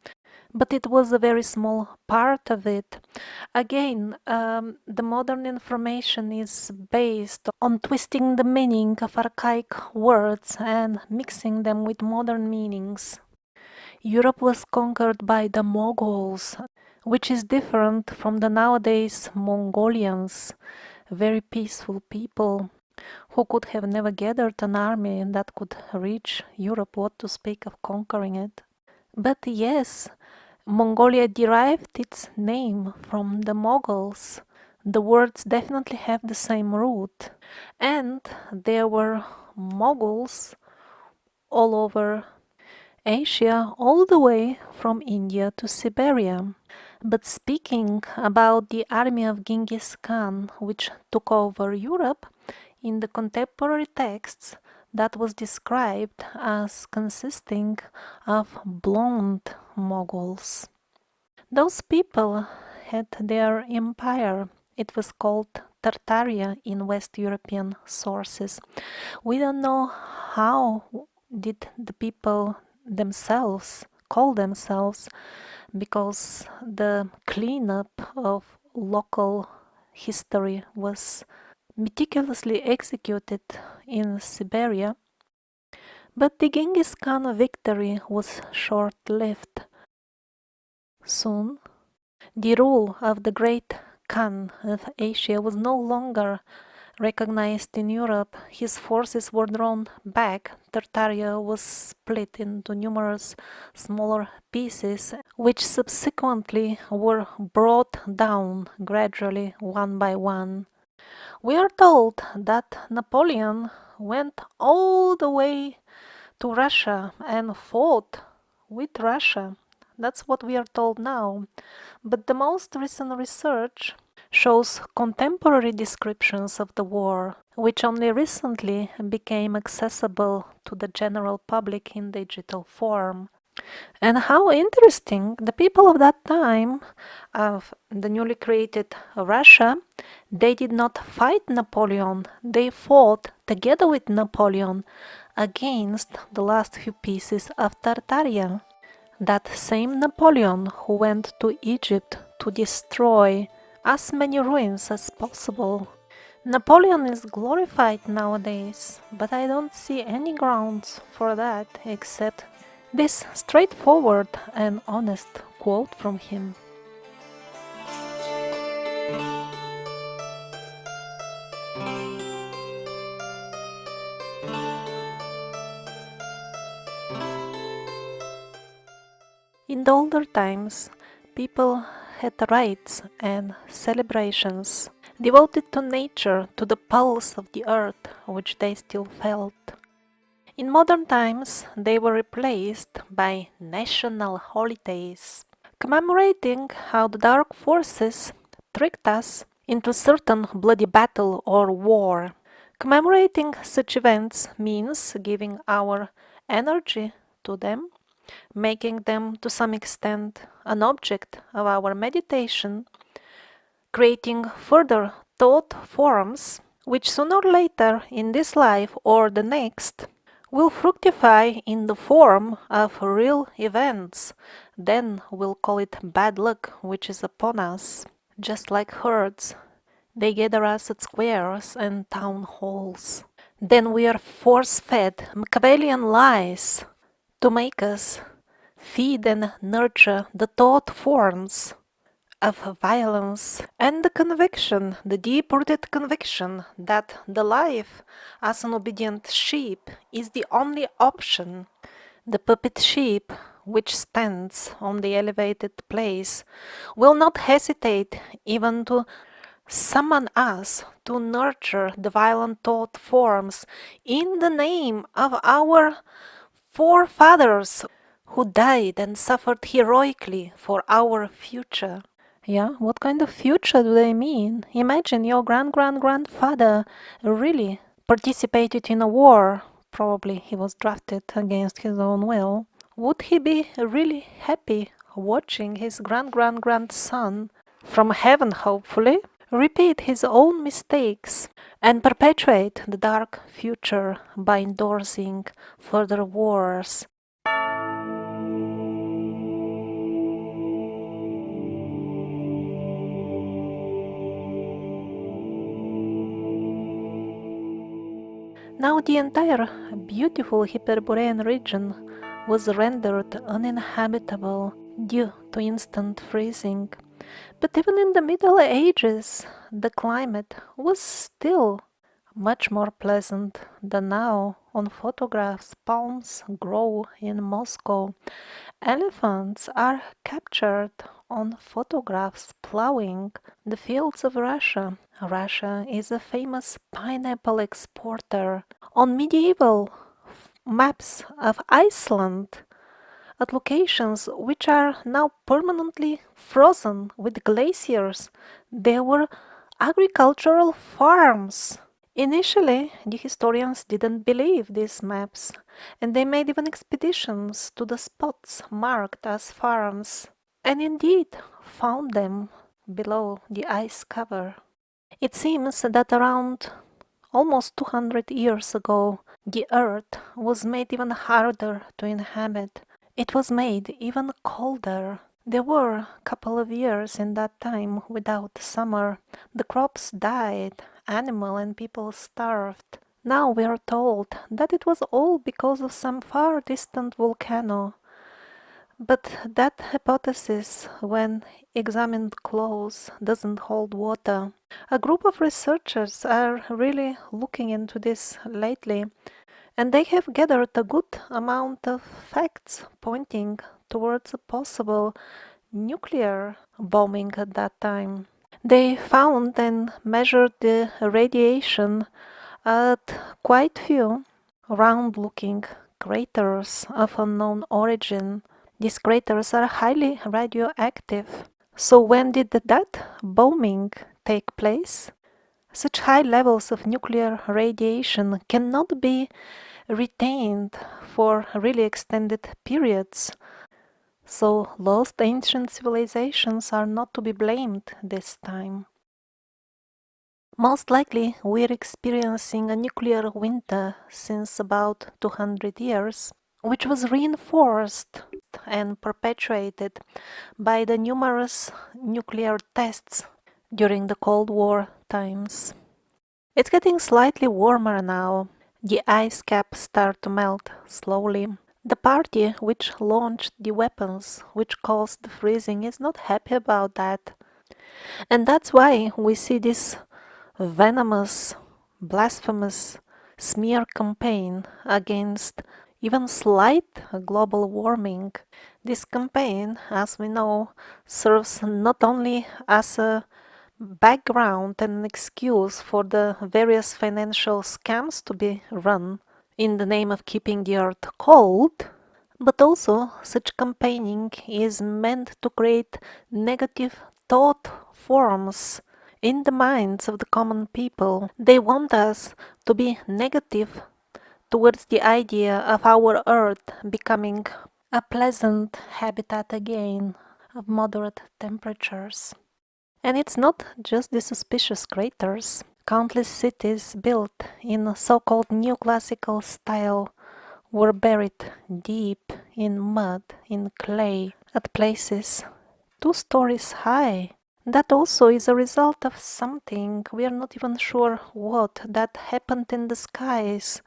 but it was a very small part of it. Again, the modern information is based on twisting the meaning of archaic words and mixing them with modern meanings. Europe was conquered by the Mongols, which is different from the nowadays Mongolians, very peaceful people who could have never gathered an army that could reach Europe, what to speak of conquering it. But yes, Mongolia derived its name from the Mongols. The words definitely have the same root. And there were Mongols all over Asia, all the way from India to Siberia. But speaking about the army of Genghis Khan, which took over Europe, in the contemporary texts, that was described as consisting of blonde Mongols. Those people had their empire. It was called Tartaria in West European sources. We don't know how did the people themselves call themselves, because the cleanup of local history was meticulously executed in Siberia. But the Genghis Khan victory was short-lived. Soon, the rule of the great Khan of Asia was no longer recognized in Europe. His forces were drawn back. Tartaria was split into numerous smaller pieces, which subsequently were brought down gradually one by one. We are told that Napoleon went all the way to Russia and fought with Russia. That's what we are told now. But the most recent research shows contemporary descriptions of the war, which only recently became accessible to the general public in digital form. And how interesting, the people of that time, of the newly created Russia, they did not fight Napoleon, they fought together with Napoleon against the last few pieces of Tartaria. That same Napoleon who went to Egypt to destroy as many ruins as possible. Napoleon is glorified nowadays, but I don't see any grounds for that except this straightforward and honest quote from him. In the older times, people had rites and celebrations devoted to nature, to the pulse of the earth, which they still felt. In modern times, they were replaced by national holidays, commemorating how the dark forces tricked us into certain bloody battle or war. Commemorating such events means giving our energy to them, making them to some extent an object of our meditation, creating further thought forms which sooner or later in this life or the next will fructify in the form of real events. Then we'll call it bad luck which is upon us. Just like herds, they gather us at squares and town halls. Then we are force-fed Machiavellian lies to make us feed and nurture the thought forms of violence and the conviction, the deep-rooted conviction that the life as an obedient sheep is the only option. The puppet sheep, which stands on the elevated place, will not hesitate even to summon us to nurture the violent thought forms in the name of our forefathers who died and suffered heroically for our future. Yeah, what kind of future do they mean? Imagine your grandfather really participated in a war. Probably he was drafted against his own will. Would he be really happy watching his grandson, from heaven hopefully, repeat his own mistakes and perpetuate the dark future by endorsing further wars? Now the entire beautiful Hyperborean region was rendered uninhabitable due to instant freezing. But even in the Middle Ages, the climate was still much more pleasant than now. On photographs, palms grow in Moscow. Elephants are captured on photographs plowing the fields of Russia. Russia is a famous pineapple exporter. On medieval maps of Iceland, at locations which are now permanently frozen with glaciers, there were agricultural farms. Initially, the historians didn't believe these maps, and they made even expeditions to the spots marked as farms, and indeed found them below the ice cover. It seems that around almost 200 years ago, the earth was made even harder to inhabit. It was made even colder. There were a couple of years in that time without summer. The crops died, animal and people starved. Now we are told that it was all because of some far distant volcano. But that hypothesis, when examined close, doesn't hold water. A group of researchers are really looking into this lately, and they have gathered a good amount of facts pointing towards a possible nuclear bombing at that time. They found and measured the radiation at quite few round-looking craters of unknown origin. These craters are highly radioactive. So when did that bombing take place? Such high levels of nuclear radiation cannot be retained for really extended periods. So lost ancient civilizations are not to be blamed this time. Most likely, we're experiencing a nuclear winter since about 200 years, which was reinforced and perpetuated by the numerous nuclear tests during the Cold War times. It's getting slightly warmer now. The ice caps start to melt slowly. The party which launched the weapons which caused the freezing is not happy about that. And that's why we see this venomous, blasphemous smear campaign against even slight global warming. This campaign, as we know, serves not only as a background and an excuse for the various financial scams to be run in the name of keeping the earth cold, but also such campaigning is meant to create negative thought forms in the minds of the common people. They want us to be negative towards the idea of our earth becoming a pleasant habitat again of moderate temperatures. And it's not just the suspicious craters. Countless cities built in so-called neoclassical style were buried deep in mud, in clay, at places 2 stories high. That also is a result of something, we are not even sure what, that happened in the skies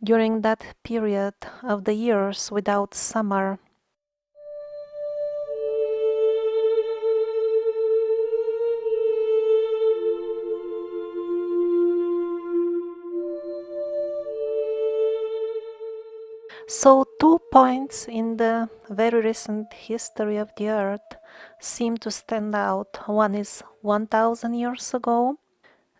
during that period of the years without summer. So 2 points in the very recent history of the earth seem to stand out. One is 1000 years ago,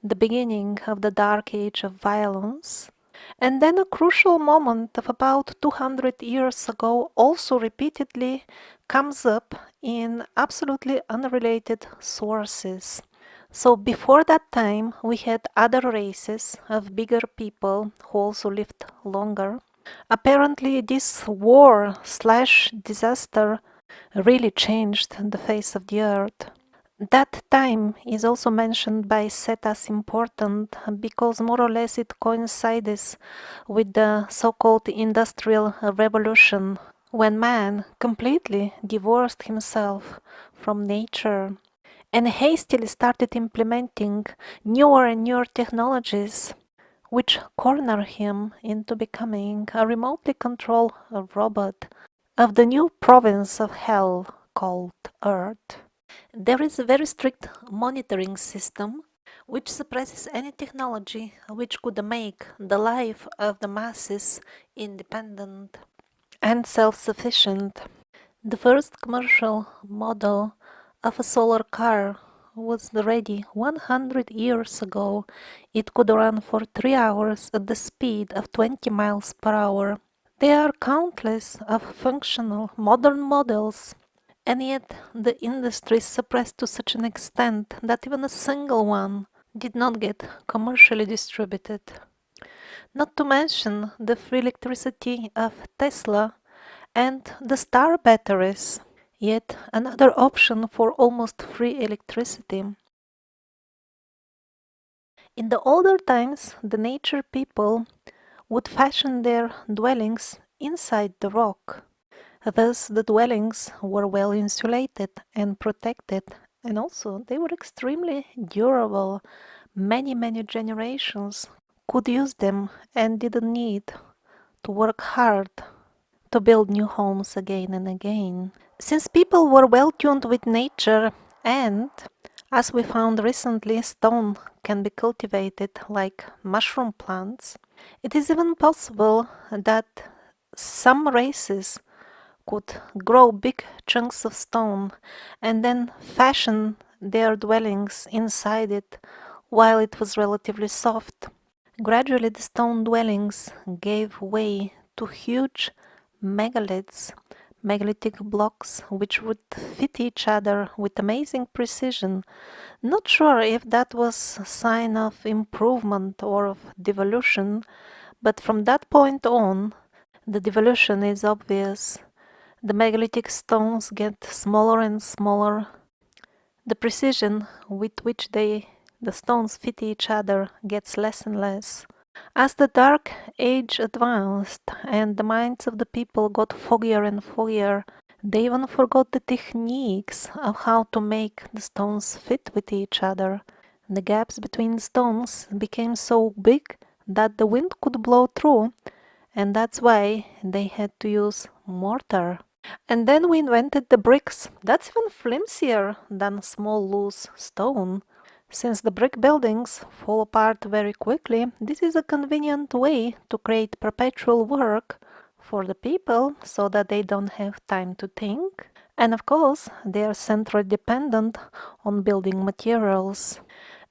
the beginning of the dark age of violence, and then a crucial moment of about 200 years ago also repeatedly comes up in absolutely unrelated sources. So before that time we had other races of bigger people who also lived longer. Apparently this war/disaster really changed the face of the earth. That time is also mentioned by Set as important because more or less it coincides with the so-called Industrial Revolution, when man completely divorced himself from nature and hastily started implementing newer and newer technologies which corner him into becoming a remotely controlled robot of the new province of hell called Earth. There is a very strict monitoring system which suppresses any technology which could make the life of the masses independent and self-sufficient. The first commercial model of a solar car was ready 100 years ago. It could run for 3 hours at the speed of 20 miles per hour. There are countless of functional modern models, and yet the industry is suppressed to such an extent that even a single one did not get commercially distributed. Not to mention the free electricity of Tesla and the star batteries, yet another option for almost free electricity. In the older times, the nature people would fashion their dwellings inside the rock. Thus, the dwellings were well insulated and protected, and also they were extremely durable. Many generations could use them and didn't need to work hard to build new homes again and again. Since people were well tuned with nature, and as we found recently, stone can be cultivated like mushroom plants, it is even possible that some races could grow big chunks of stone and then fashion their dwellings inside it while it was relatively soft. Gradually, the stone dwellings gave way to huge megaliths megalithic blocks which would fit each other with amazing precision. Not sure if that was a sign of improvement or of devolution, but from that point on, the devolution is obvious. The megalithic stones get smaller and smaller. The precision with which the stones fit each other gets less and less. As the Dark Age advanced and the minds of the people got foggier and foggier, they even forgot the techniques of how to make the stones fit with each other. The gaps between stones became so big that the wind could blow through, and that's why they had to use mortar. And then we invented the bricks. That's even flimsier than small loose stone. Since the brick buildings fall apart very quickly, this is a convenient way to create perpetual work for the people so that they don't have time to think. And of course, they are centrally dependent on building materials.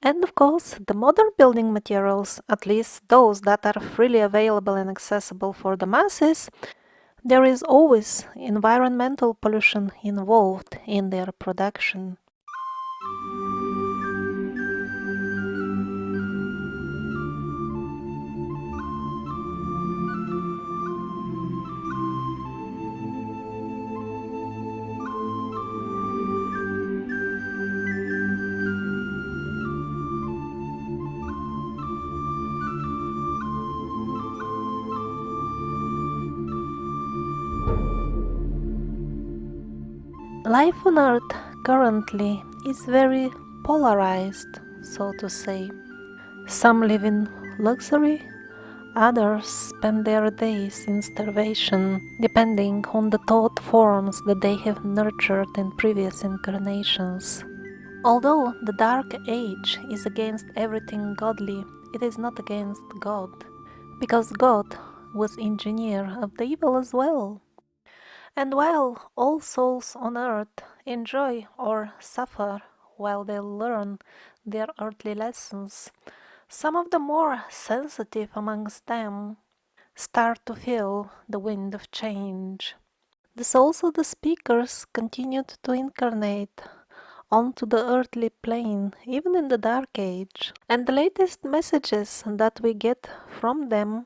And of course, the modern building materials, at least those that are freely available and accessible for the masses, there is always environmental pollution involved in their production. Life on Earth currently is very polarized, so to say. Some live in luxury, others spend their days in starvation, depending on the thought forms that they have nurtured in previous incarnations. Although the Dark Age is against everything godly, it is not against God, because God was engineer of the evil as well. And while all souls on earth enjoy or suffer while they learn their earthly lessons, some of the more sensitive amongst them start to feel the wind of change. The souls of the speakers continued to incarnate onto the earthly plane, even in the Dark Age, and the latest messages that we get from them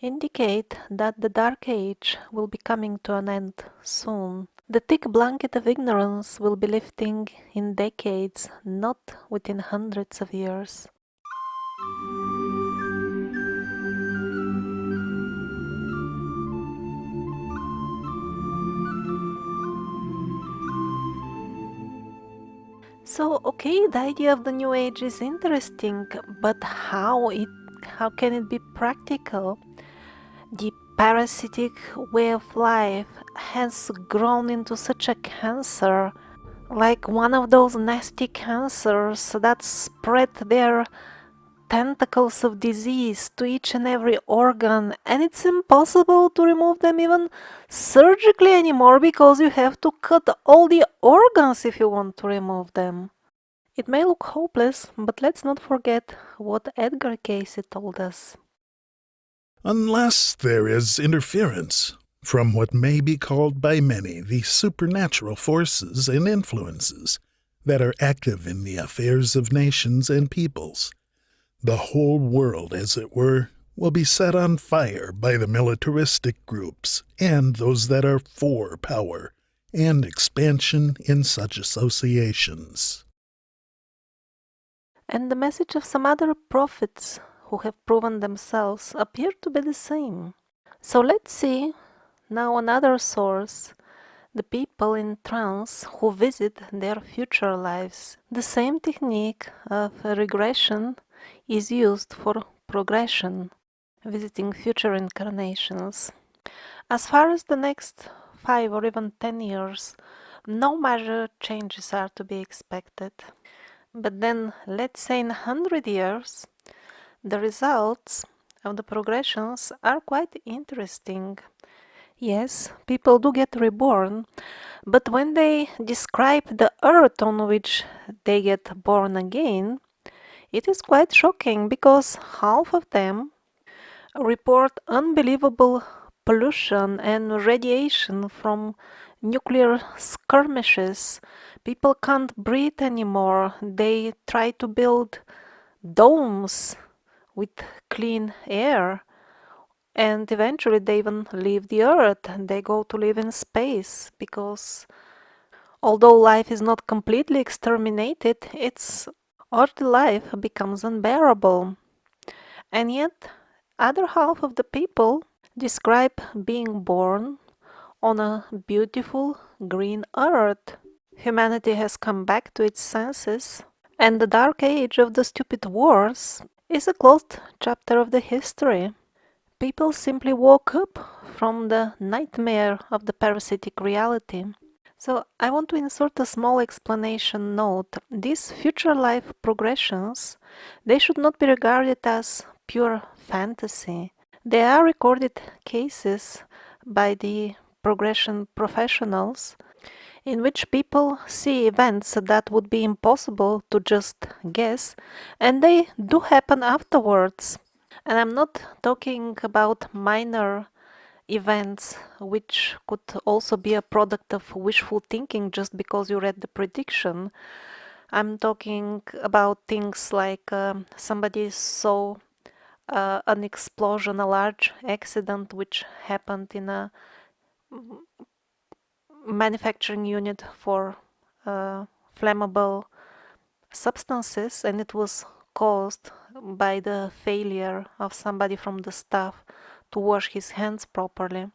indicate that the Dark Age will be coming to an end soon. The thick blanket of ignorance will be lifting in decades, not within hundreds of years. So, okay, the idea of the New Age is interesting, but how can it be practical? The parasitic way of life has grown into such a cancer, like one of those nasty cancers that spread their tentacles of disease to each and every organ, and it's impossible to remove them even surgically anymore because you have to cut all the organs if you want to remove them. It may look hopeless, but let's not forget what Edgar Cayce told us. Unless there is interference from what may be called by many the supernatural forces and influences that are active in the affairs of nations and peoples, the whole world, as it were, will be set on fire by the militaristic groups and those that are for power and expansion in such associations. And the message of some other prophets who have proven themselves appear to be the same. So let's see now another source, the people in trance who visit their future lives. The same technique of regression is used for progression, visiting future incarnations. As far as the next 5 or even 10 years, no major changes are to be expected. But then, let's say in 100 years, the results of the progressions are quite interesting. Yes, people do get reborn, but when they describe the earth on which they get born again, it is quite shocking because half of them report unbelievable pollution and radiation from nuclear skirmishes. People can't breathe anymore. They try to build domes with clean air, and eventually they even leave the earth and they go to live in space, because although life is not completely exterminated, its earthly life becomes unbearable. And yet other half of the people describe being born on a beautiful green earth. Humanity has come back to its senses, and the dark age of the stupid wars is a closed chapter of the history. People simply woke up from the nightmare of the parasitic reality. So I want to insert a small explanation note. These future life progressions, they should not be regarded as pure fantasy. They are recorded cases by the progression professionals in which people see events that would be impossible to just guess, and they do happen afterwards. And I'm not talking about minor events which could also be a product of wishful thinking just because you read the prediction. I'm talking about things like somebody saw an explosion, a large accident which happened in a manufacturing unit for flammable substances, and it was caused by the failure of somebody from the staff to wash his hands properly.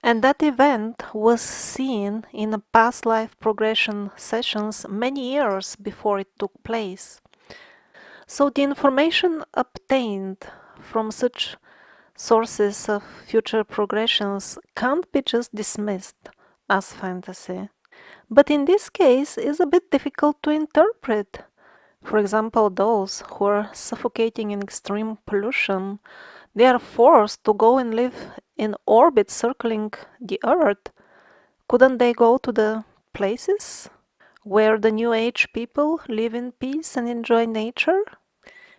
And that event was seen in a past life progression sessions many years before it took place. So the information obtained from such sources of future progressions can't be just dismissed as fantasy. But in this case is a bit difficult to interpret. For example, those who are suffocating in extreme pollution, they are forced to go and live in orbit circling the Earth. Couldn't they go to the places where the New Age people live in peace and enjoy nature?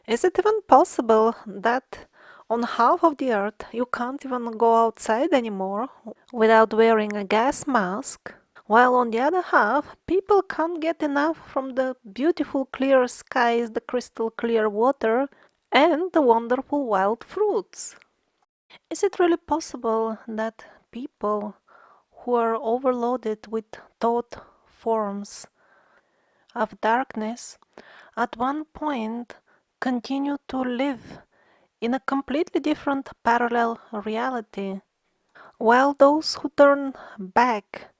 Is it even possible that on half of the Earth you can't even go outside anymore without wearing a gas mask, while on the other half people can't get enough from the beautiful clear skies, the crystal clear water, and the wonderful wild fruits? Is it really possible that people who are overloaded with thought forms of darkness at one point continue to live in a completely different parallel reality, while those who turn back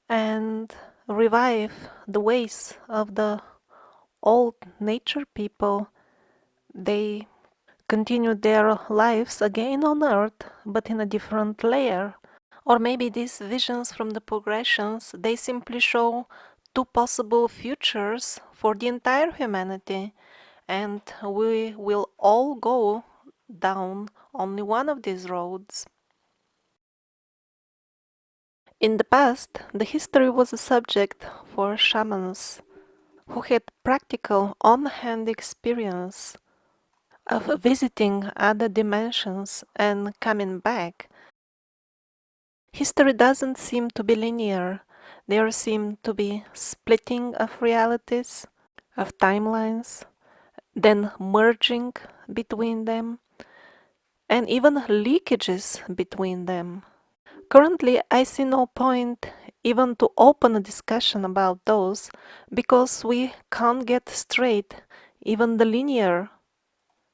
and revive the ways of the old nature people, they continue their lives again on earth but in a different layer? Or maybe these visions from the progressions, they simply show two possible futures for the entire humanity, and we will all go down only one of these roads. In the past, the history was a subject for shamans who had practical on-hand experience of visiting other dimensions and coming back. History doesn't seem to be linear. There seem to be splitting of realities, of timelines, then merging between them, and even leakages between them. Currently, I see no point even to open a discussion about those, because we can't get straight even the linear,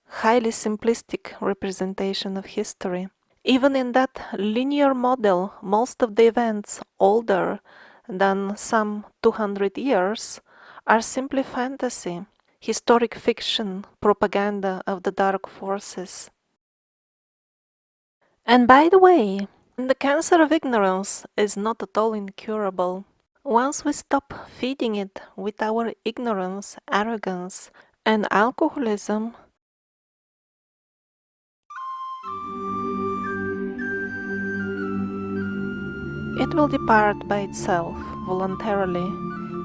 highly simplistic representation of history. Even in that linear model, most of the events older than some 200 years are simply fantasy, historic fiction, propaganda of the dark forces. And by the way, the cancer of ignorance is not at all incurable. Once we stop feeding it with our ignorance, arrogance, and alcoholism, it will depart by itself, voluntarily.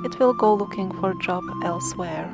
It will go looking for a job elsewhere.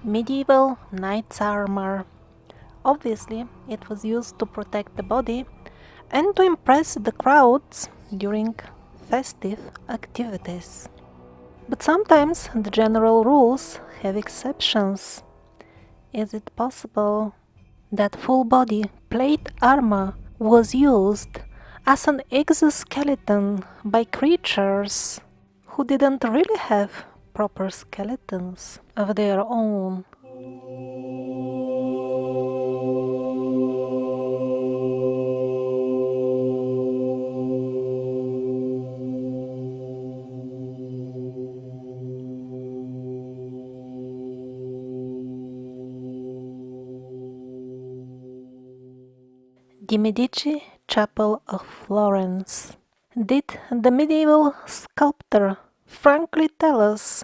Medieval knight's armor. Obviously, it was used to protect the body and to impress the crowds during festive activities. But sometimes the general rules have exceptions. Is it possible that full body plate armor was used as an exoskeleton by creatures who didn't really have proper skeletons of their own? The Medici Chapel of Florence. Did the medieval sculptor frankly tell us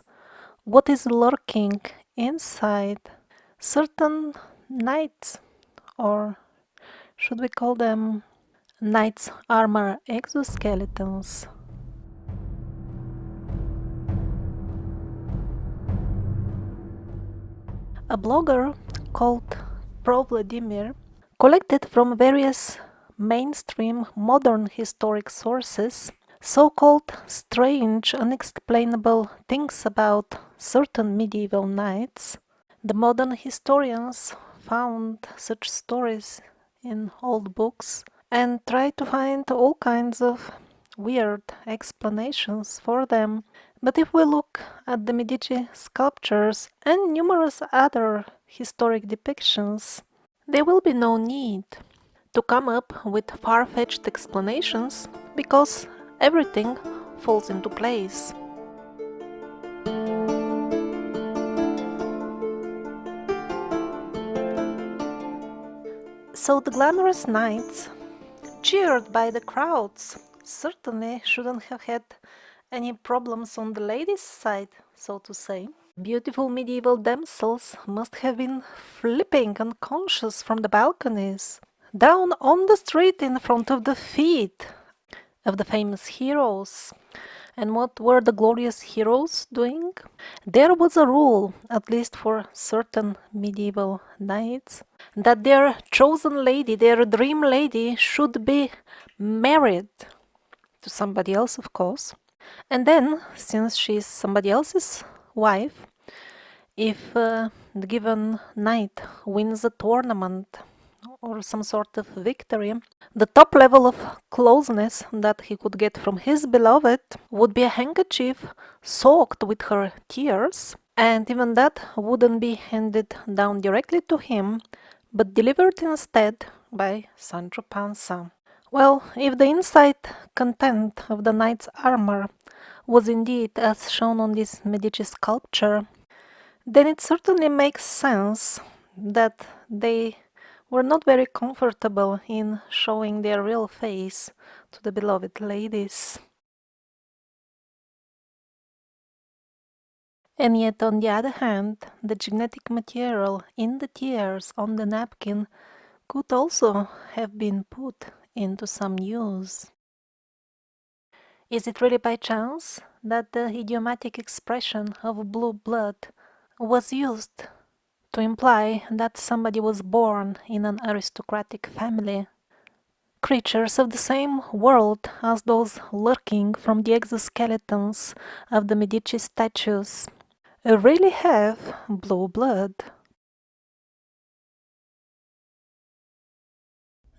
what is lurking inside certain knights, or should we call them knights' armor exoskeletons? A blogger called Pro Vladimir collected from various mainstream modern historic sources so-called strange, unexplainable things about certain medieval knights. The modern historians found such stories in old books and tried to find all kinds of weird explanations for them. But if we look at the Medici sculptures and numerous other historic depictions, there will be no need to come up with far-fetched explanations because everything falls into place. So the glamorous knights, cheered by the crowds, certainly shouldn't have had any problems on the ladies' side, so to say. Beautiful medieval damsels must have been flipping unconscious from the balconies, down on the street in front of the feet of the famous heroes. And what were the glorious heroes doing? There was a rule, at least for certain medieval knights, that their chosen lady, their dream lady, should be married to somebody else, of course. And then, since she's somebody else's wife, if the given knight wins a tournament or some sort of victory, the top level of closeness that he could get from his beloved would be a handkerchief soaked with her tears, and even that wouldn't be handed down directly to him, but delivered instead by Sancho Panza. Well, if the inside content of the knight's armor was indeed as shown on this Medici sculpture, then it certainly makes sense that they were not very comfortable in showing their real face to the beloved ladies. And yet, on the other hand, the genetic material in the tears on the napkin could also have been put into some use. Is it really by chance that the idiomatic expression of blue blood was used to imply that somebody was born in an aristocratic family? Creatures of the same world as those lurking from the exoskeletons of the Medici statues really have blue blood.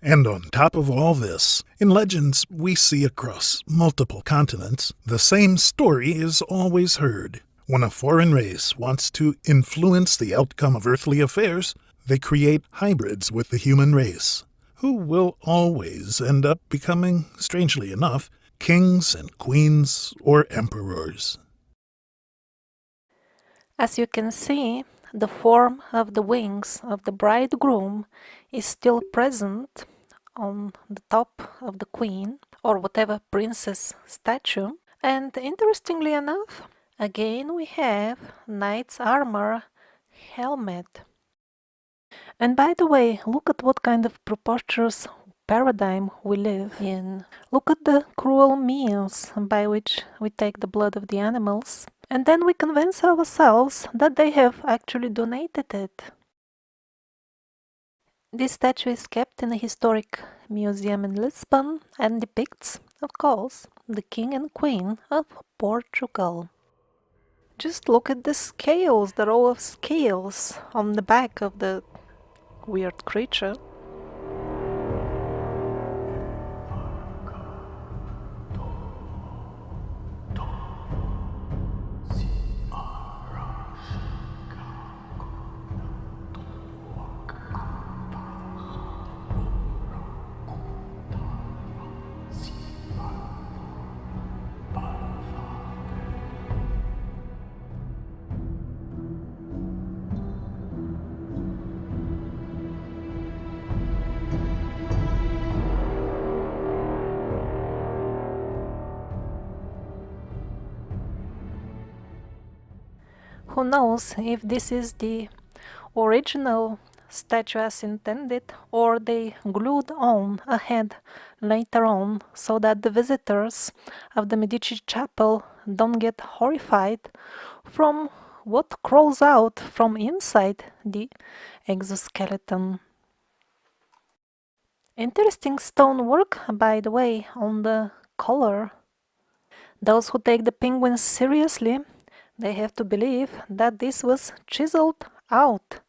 And on top of all this, in legends we see across multiple continents, the same story is always heard. When a foreign race wants to influence the outcome of earthly affairs, they create hybrids with the human race, who will always end up becoming, strangely enough, kings and queens or emperors. As you can see, the form of the wings of the bridegroom is still present on the top of the queen or whatever princess statue. And interestingly enough, again we have knight's armor helmet. And by the way, look at what kind of preposterous paradigm we live in. Look at the cruel means by which we take the blood of the animals, and then we convince ourselves that they have actually donated it. This statue is kept in a historic museum in Lisbon and depicts, of course, the king and queen of Portugal. Just look at the scales, the row of scales on the back of the weird creature. Who knows if this is the original statue as intended, or they glued on a head later on so that the visitors of the Medici chapel don't get horrified from what crawls out from inside the exoskeleton. Interesting stonework, by the way, on the collar. Those who take the penguins seriously, they have to believe that this was chiseled out.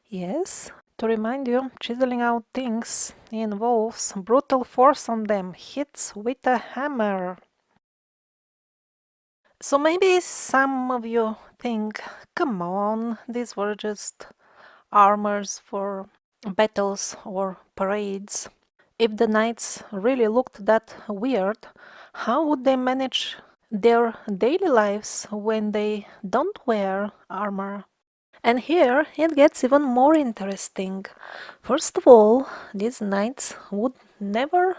Yes, to remind you, chiseling out things involves brutal force on them, hits with a hammer. So maybe some of you think, come on, these were just armors for battles or parades. If the knights really looked that weird, how would they manage their daily lives when they don't wear armor? And here it gets even more interesting. First of all, these knights would never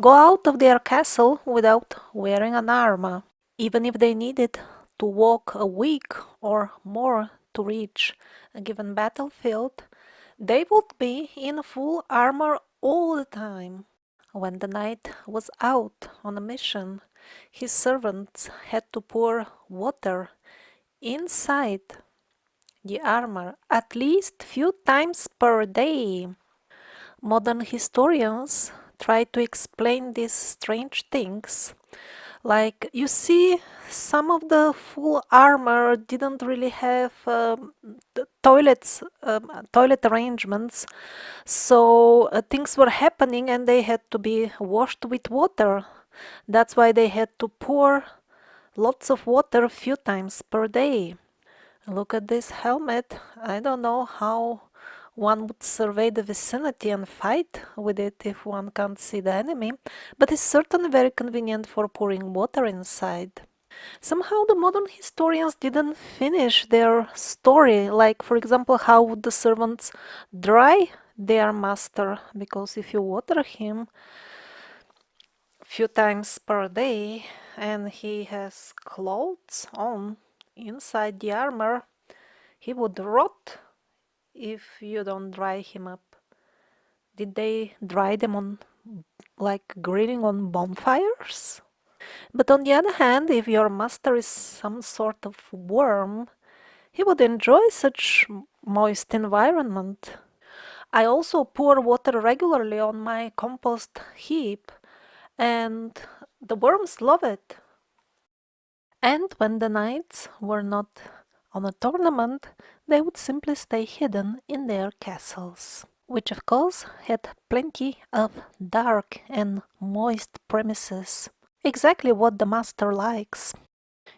go out of their castle without wearing an armor, even if they needed to walk a week or more to reach a given battlefield. They would be in full armor all the time. When the knight was out on a mission, his servants had to pour water inside the armor at least few times per day. Modern historians try to explain these strange things. Like, you see, some of the full armor didn't really have toilet arrangements, so things were happening and they had to be washed with water. That's why they had to pour lots of water a few times per day. Look at this helmet. I don't know how one would survey the vicinity and fight with it if one can't see the enemy, but it's certainly very convenient for pouring water inside. Somehow the modern historians didn't finish their story, like for example how would the servants dry their master, because if you water him a few times per day and he has clothes on inside the armor, he would rot if you don't dry him up. Did they dry them on, like grilling on bonfires? But on the other hand, if your master is some sort of worm, he would enjoy such moist environment. I also pour water regularly on my compost heap, and the worms love it. And when the knights were not on a tournament, they would simply stay hidden in their castles, which of course had plenty of dark and moist premises. Exactly what the master likes.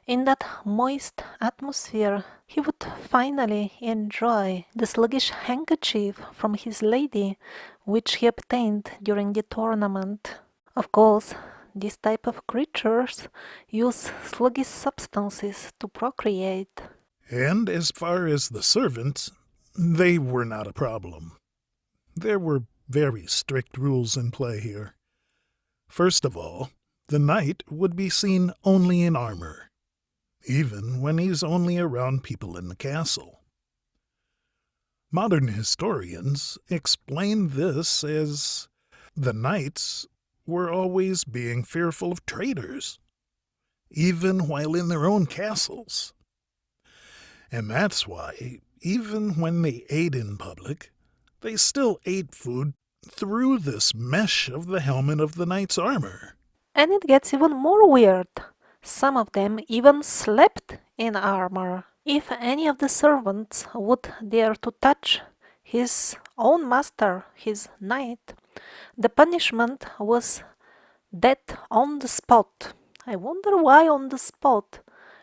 In that moist atmosphere, he would finally enjoy the sluggish handkerchief from his lady, which he obtained during the tournament. Of course, this type of creatures use sluggish substances to procreate. And as far as the servants, they were not a problem. There were very strict rules in play here. First of all, the knight would be seen only in armor, even when he's only around people in the castle. Modern historians explain this as The knights were always being fearful of traitors, even while in their own castles. And that's why, even when they ate in public, they still ate food through this mesh of the helmet of the knight's armor. And it gets even more weird. Some of them even slept in armor. If any of the servants would dare to touch his own master, his knight, the punishment was death on the spot. I wonder why on the spot.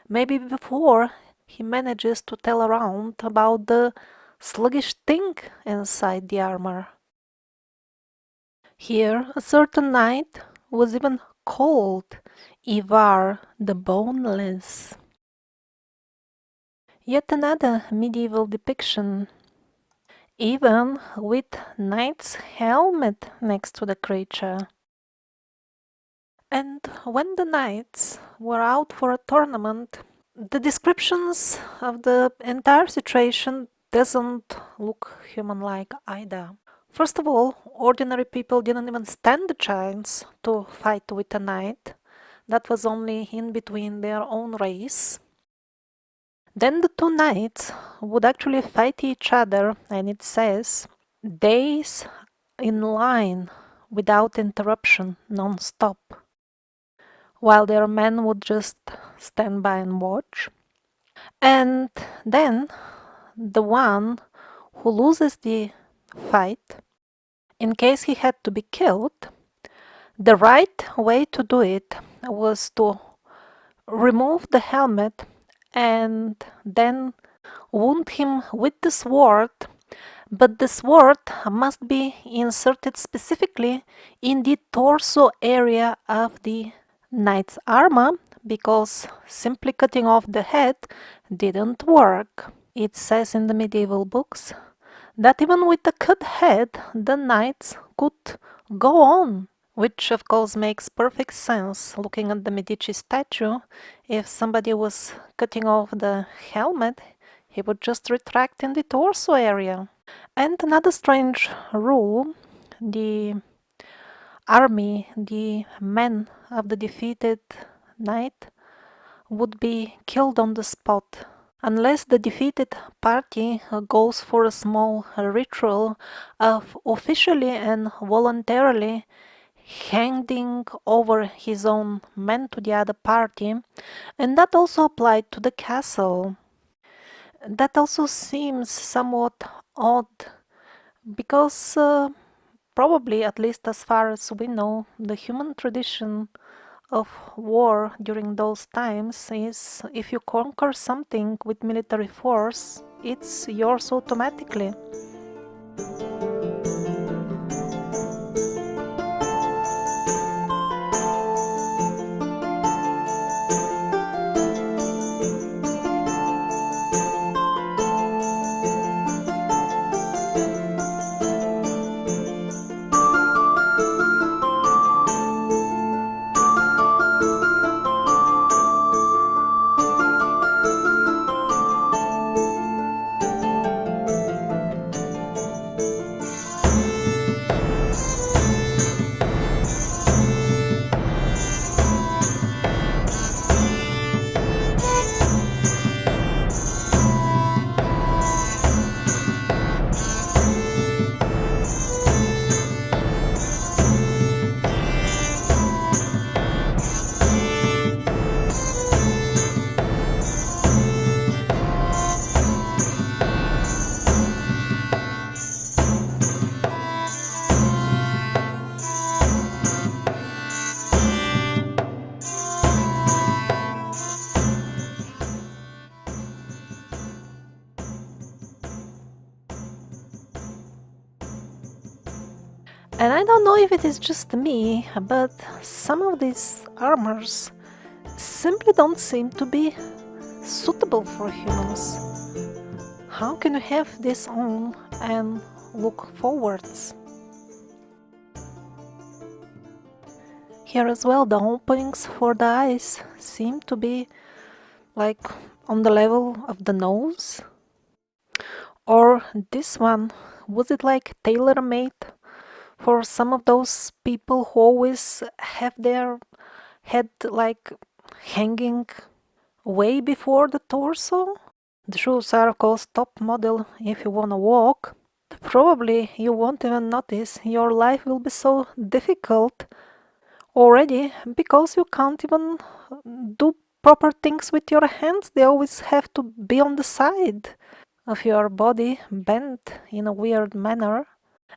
Maybe before he manages to tell around about the sluggish thing inside the armor. Here, a certain knight was even called Ivar the Boneless. Yet another medieval depiction, even with knight's helmet next to the creature. And when the knights were out for a tournament, the descriptions of the entire situation doesn't look human-like either. First of all, ordinary people didn't even stand a chance to fight with a knight. That was only in between their own race. Then the two knights would actually fight each other, and it says, days in line without interruption, non-stop, while their men would just stand by and watch. And then the one who loses the fight, in case he had to be killed, the right way to do it was to remove the helmet and then wound him with the sword, but the sword must be inserted specifically in the torso area of the knight's armor, because simply cutting off the head didn't work. It says in the medieval books that even with a cut head, the knights could go on, which of course makes perfect sense looking at the Medici statue. If somebody was cutting off the helmet, he would just retract in the torso area. And another strange rule, the army, the men of the defeated knight would be killed on the spot, unless the defeated party goes for a small ritual of officially and voluntarily handing over his own men to the other party, and that also applied to the castle. That also seems somewhat odd, because probably, at least as far as we know, the human tradition of war during those times is if you conquer something with military force, it's yours automatically. And I don't know if it is just me, but some of these armors simply don't seem to be suitable for humans. How can you have this on and look forwards? Here as well, the openings for the eyes seem to be like on the level of the nose. Or this one, was it like tailor-made For some of those people who always have their head like hanging way before the torso, the shoes are called top model if you wanna walk. Probably you won't even notice your life will be so difficult already because you can't even do proper things with your hands. They always have to be on the side of your body, bent in a weird manner.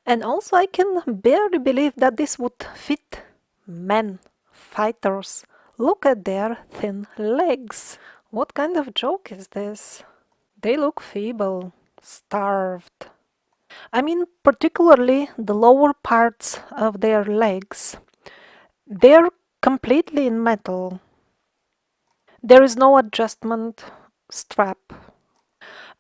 And also, I can barely believe that this would fit men, fighters. Look at their thin legs. What kind of joke is this? They look feeble, starved. I mean, particularly the lower parts of their legs. They're completely in metal. There is no adjustment strap.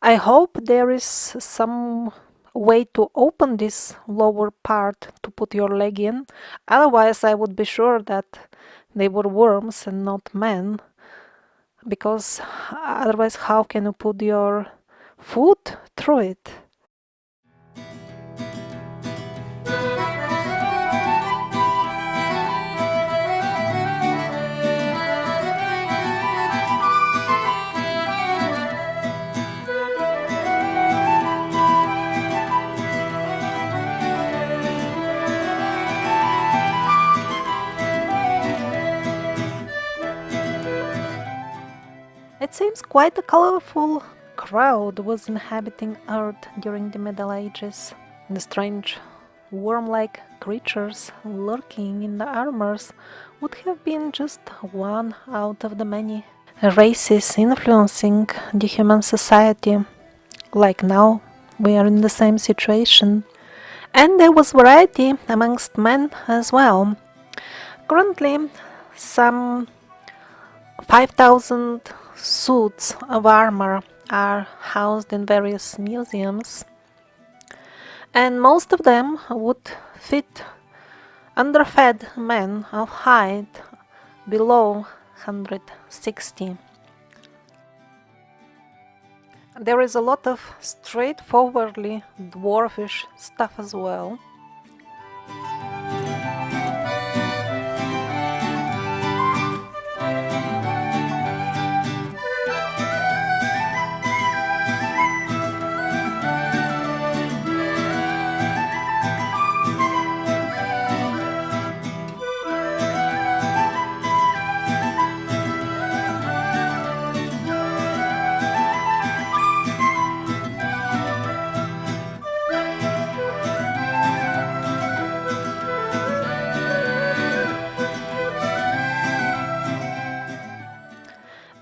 I hope there is some way to open this lower part to put your leg in. Otherwise, I would be sure that they were worms and not men. Because otherwise, how can you put your foot through it? It seems quite a colorful crowd was inhabiting Earth during the Middle Ages. The strange worm-like creatures lurking in the armors would have been just one out of the many races influencing the human society. Like now, we are in the same situation. And there was variety amongst men as well. Currently, some 5,000 suits of armor are housed in various museums, and most of them would fit underfed men of height below 160. There is a lot of straightforwardly dwarfish stuff as well.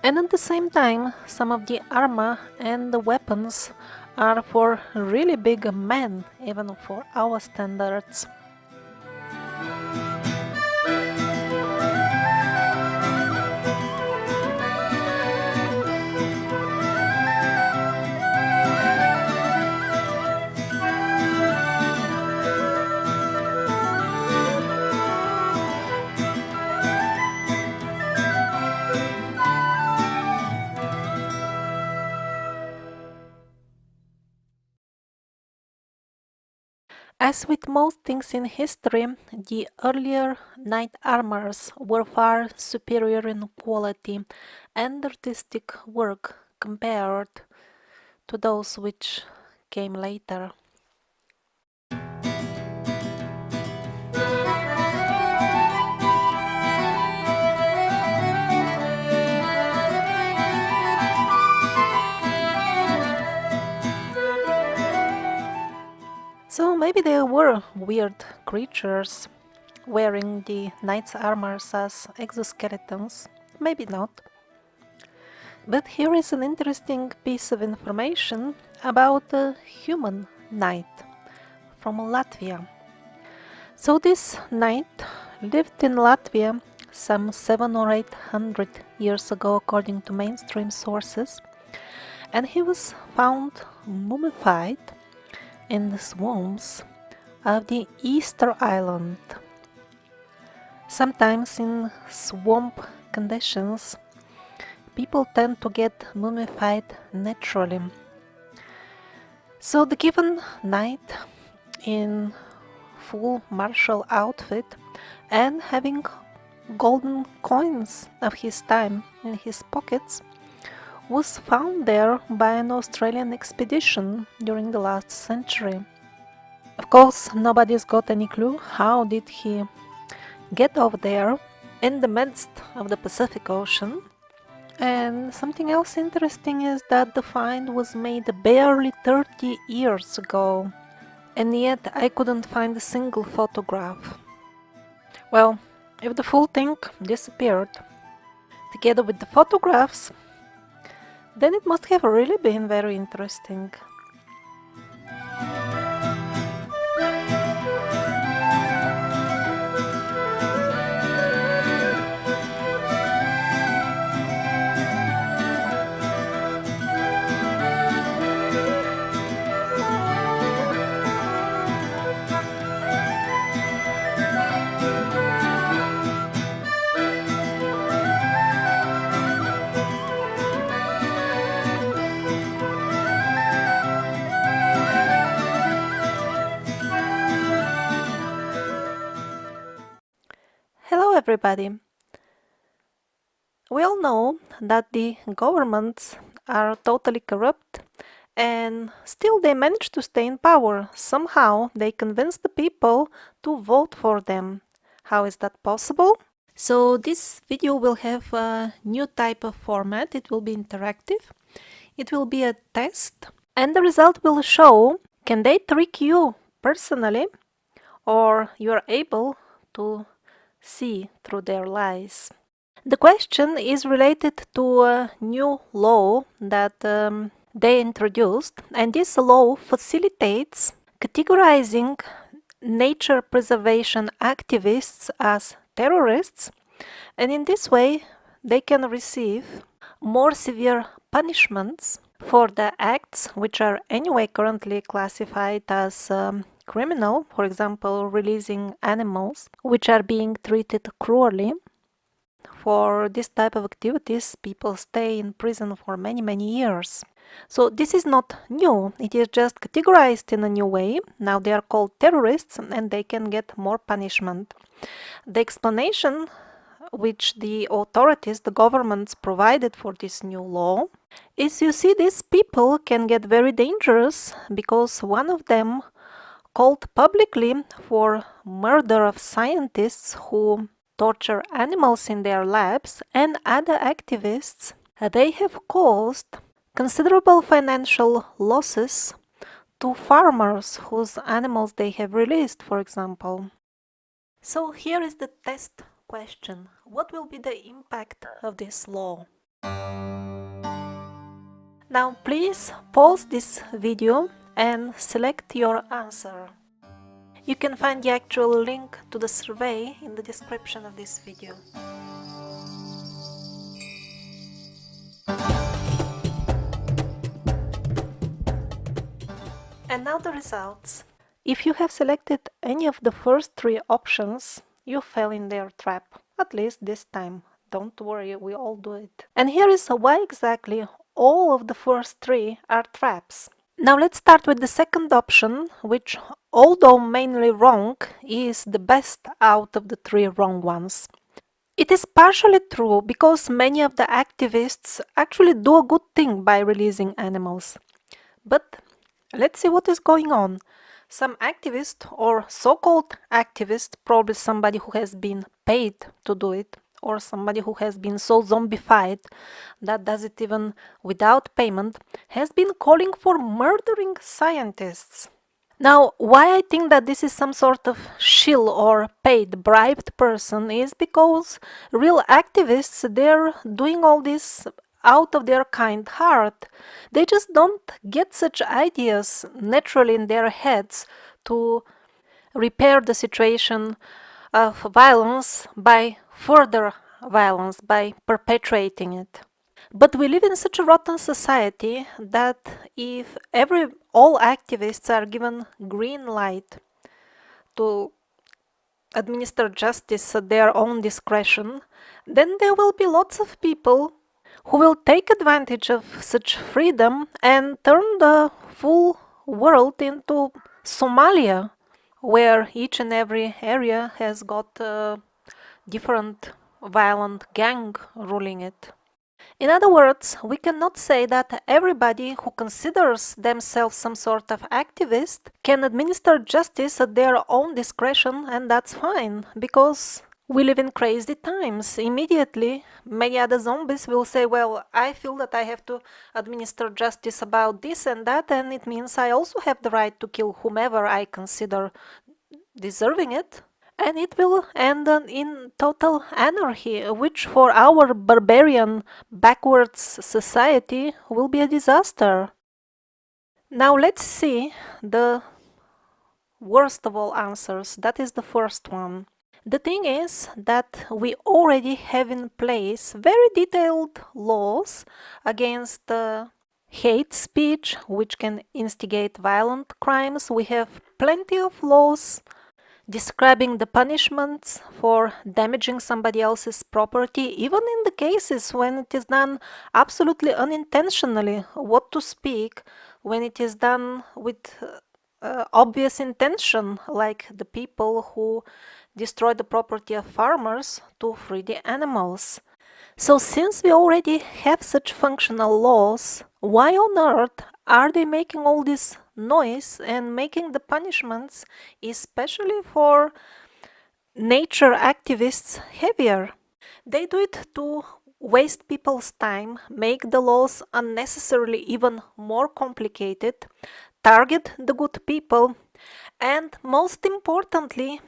And at the same time, some of the armor and the weapons are for really big men, even for our standards. As with most things in history, the earlier knight armors were far superior in quality and artistic work compared to those which came later. So maybe there were weird creatures wearing the knight's armors as exoskeletons, maybe not. But here is an interesting piece of information about a human knight from Latvia. So this knight lived in Latvia some 700 or 800 years ago according to mainstream sources, and he was found mummified in the swamps of the Easter Island. Sometimes in swamp conditions, people tend to get mummified naturally. So the given knight in full martial outfit and having golden coins of his time in his pockets, was found there by an Australian expedition during the last century. Of course, nobody's got any clue how did he get over there in the midst of the Pacific Ocean. And something else interesting is that the find was made barely 30 years ago, and yet I couldn't find a single photograph. Well, if the full thing disappeared together with the photographs, then it must have really been very interesting. Hello everybody! We all know that the governments are totally corrupt, and still they manage to stay in power. Somehow they convince the people to vote for them. How is that possible? So this video will have a new type of format. It will be interactive. It will be a test, and the result will show can they trick you personally, or you are able to see through their lies. The question is related to a new law that they introduced, and this law facilitates categorizing nature preservation activists as terrorists, and in this way they can receive more severe punishments for the acts which are anyway currently classified as criminal, for example, releasing animals which are being treated cruelly. For this type of activities, people stay in prison for many years. So this is not new, it is just categorized in a new way. Now they are called terrorists and they can get more punishment. The explanation which the authorities, the governments provided for this new law is, you see, these people can get very dangerous because one of them called publicly for murder of scientists who torture animals in their labs, and other activists. They have caused considerable financial losses to farmers whose animals they have released, for example. So here is the test question. What will be the impact of this law? Now please pause this video and select your answer. You can find the actual link to the survey in the description of this video. And now the results. If you have selected any of the first three options, you fell in their trap, at least this time. Don't worry, we all do it. And here is why exactly all of the first three are traps. Now let's start with the second option, which, although mainly wrong, is the best out of the three wrong ones. It is partially true because many of the activists actually do a good thing by releasing animals. But let's see what is going on. Some activist or so-called activist, probably somebody who has been paid to do it, or somebody who has been so zombified that does it even without payment, has been calling for murdering scientists. Now, why I think that this is some sort of shill or paid, bribed person is because real activists, they're doing all this out of their kind heart. They just don't get such ideas naturally in their heads to repair the situation of violence by further violence, by perpetuating it. But we live in such a rotten society that if all activists are given green light to administer justice at their own discretion, then there will be lots of people who will take advantage of such freedom and turn the full world into Somalia where each and every area has got a different violent gang ruling it. In other words, we cannot say that everybody who considers themselves some sort of activist can administer justice at their own discretion, and that's fine, because we live in crazy times. Immediately, many other zombies will say, well, I feel that I have to administer justice about this and that, and it means I also have the right to kill whomever I consider deserving it. And it will end in total anarchy, which for our barbarian, backwards society will be a disaster. Now let's see the worst of all answers. That is the first one. The thing is that we already have in place very detailed laws against hate speech, which can instigate violent crimes. We have plenty of laws describing the punishments for damaging somebody else's property, even in the cases when it is done absolutely unintentionally. What to speak when it is done with obvious intention, like the people who destroy the property of farmers to free the animals. So since we already have such functional laws, why on earth are they making all this noise and making the punishments, especially for nature activists, heavier? They do it to waste people's time, make the laws unnecessarily even more complicated, target the good people, and most importantly,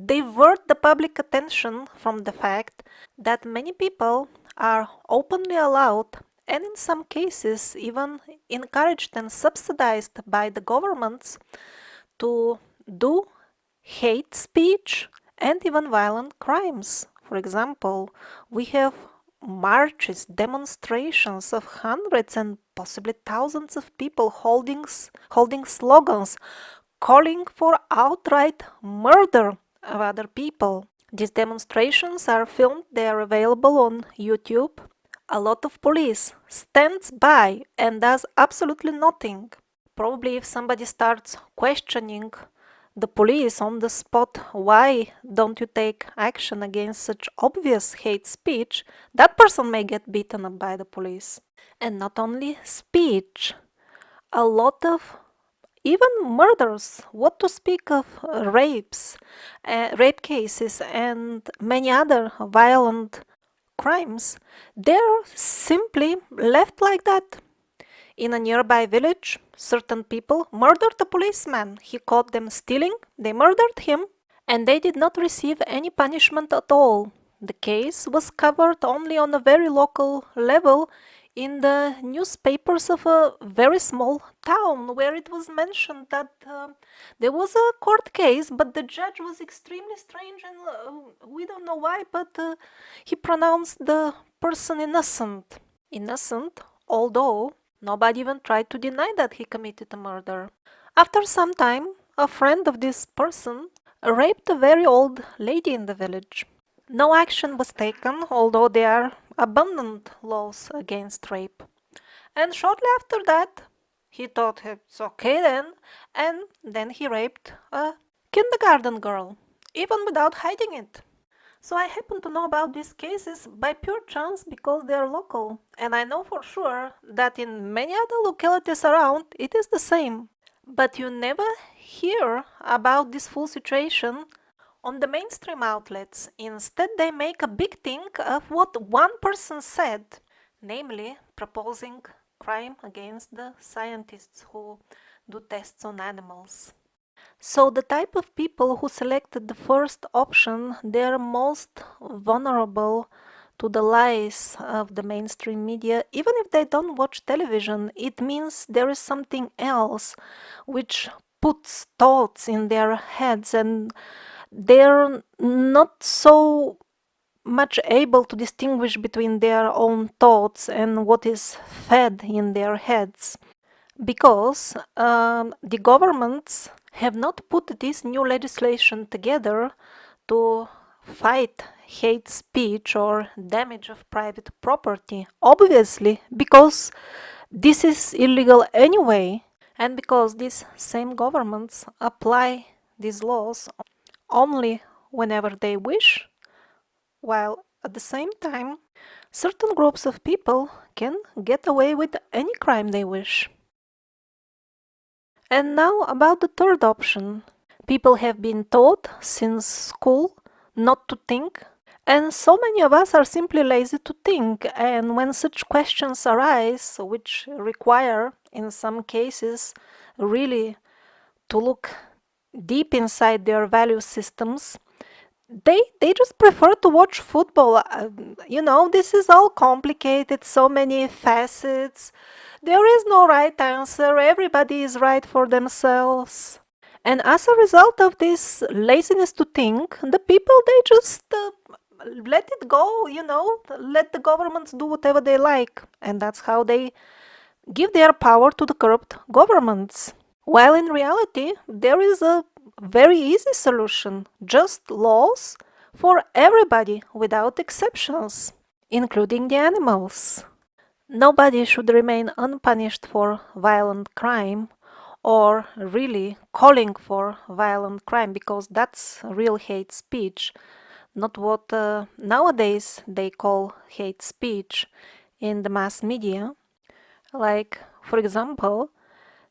divert the public attention from the fact that many people are openly allowed, and in some cases even encouraged and subsidized by the governments, to do hate speech and even violent crimes. For example, we have marches, demonstrations of hundreds and possibly thousands of people holding slogans calling for outright murder of other people. These demonstrations are filmed, they are available on YouTube. A lot of police stands by and does absolutely nothing. Probably if somebody starts questioning the police on the spot, why don't you take action against such obvious hate speech, that person may get beaten up by the police. And not only speech, a lot of even murders, what to speak of rapes, rape cases, and many other violent crimes, they're simply left like that. In a nearby village, certain people murdered a policeman. He caught them stealing, they murdered him, and they did not receive any punishment at all. The case was covered only on a very local level in the newspapers of a very small town, where it was mentioned that there was a court case, but the judge was extremely strange, and we don't know why, but he pronounced the person innocent. Innocent, although nobody even tried to deny that he committed a murder. After some time, a friend of this person raped a very old lady in the village. No action was taken, although there are abundant laws against rape. And shortly after that, he thought it's okay then, and then he raped a kindergarten girl, even without hiding it. So I happen to know about these cases by pure chance because they are local, and I know for sure that in many other localities around it is the same. But you never hear about this full situation on the mainstream outlets. Instead, they make a big thing of what one person said, namely proposing crime against the scientists who do tests on animals. So the type of people who selected the first option, they are most vulnerable to the lies of the mainstream media. Even if they don't watch television, it means there is something else which puts thoughts in their heads, and they're not so much able to distinguish between their own thoughts and what is fed in their heads, because the governments have not put this new legislation together to fight hate speech or damage of private property, obviously, because this is illegal anyway, and because these same governments apply these laws only whenever they wish, while at the same time, certain groups of people can get away with any crime they wish. And now about the third option. People have been taught since school not to think, and so many of us are simply lazy to think. And when such questions arise, which require, in some cases, really to look deep inside their value systems, they just prefer to watch football. This is all complicated, so many facets. There is no right answer. Everybody is right for themselves. And as a result of this laziness to think, the people, they just let it go, let the governments do whatever they like. And that's how they give their power to the corrupt governments. While in reality, there is a very easy solution, just laws for everybody without exceptions, including the animals. Nobody should remain unpunished for violent crime or really calling for violent crime, because that's real hate speech, not what nowadays they call hate speech in the mass media. Like, for example,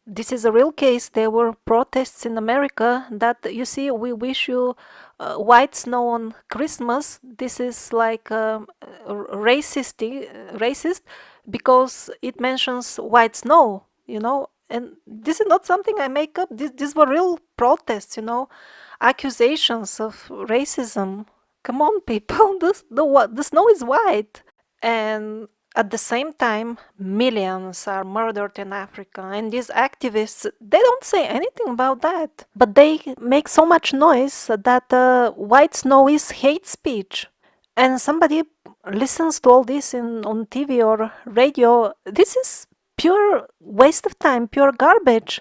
this is a real case. There were protests in America that, you see, we wish you white snow on Christmas. This is like racist because it mentions white snow, And this is not something I make up. These were real protests, accusations of racism. Come on, people, the snow is white. And at the same time, millions are murdered in Africa, and these activists, they don't say anything about that. But they make so much noise that white snow is hate speech. And somebody listens to all this on TV or radio. This is pure waste of time, pure garbage.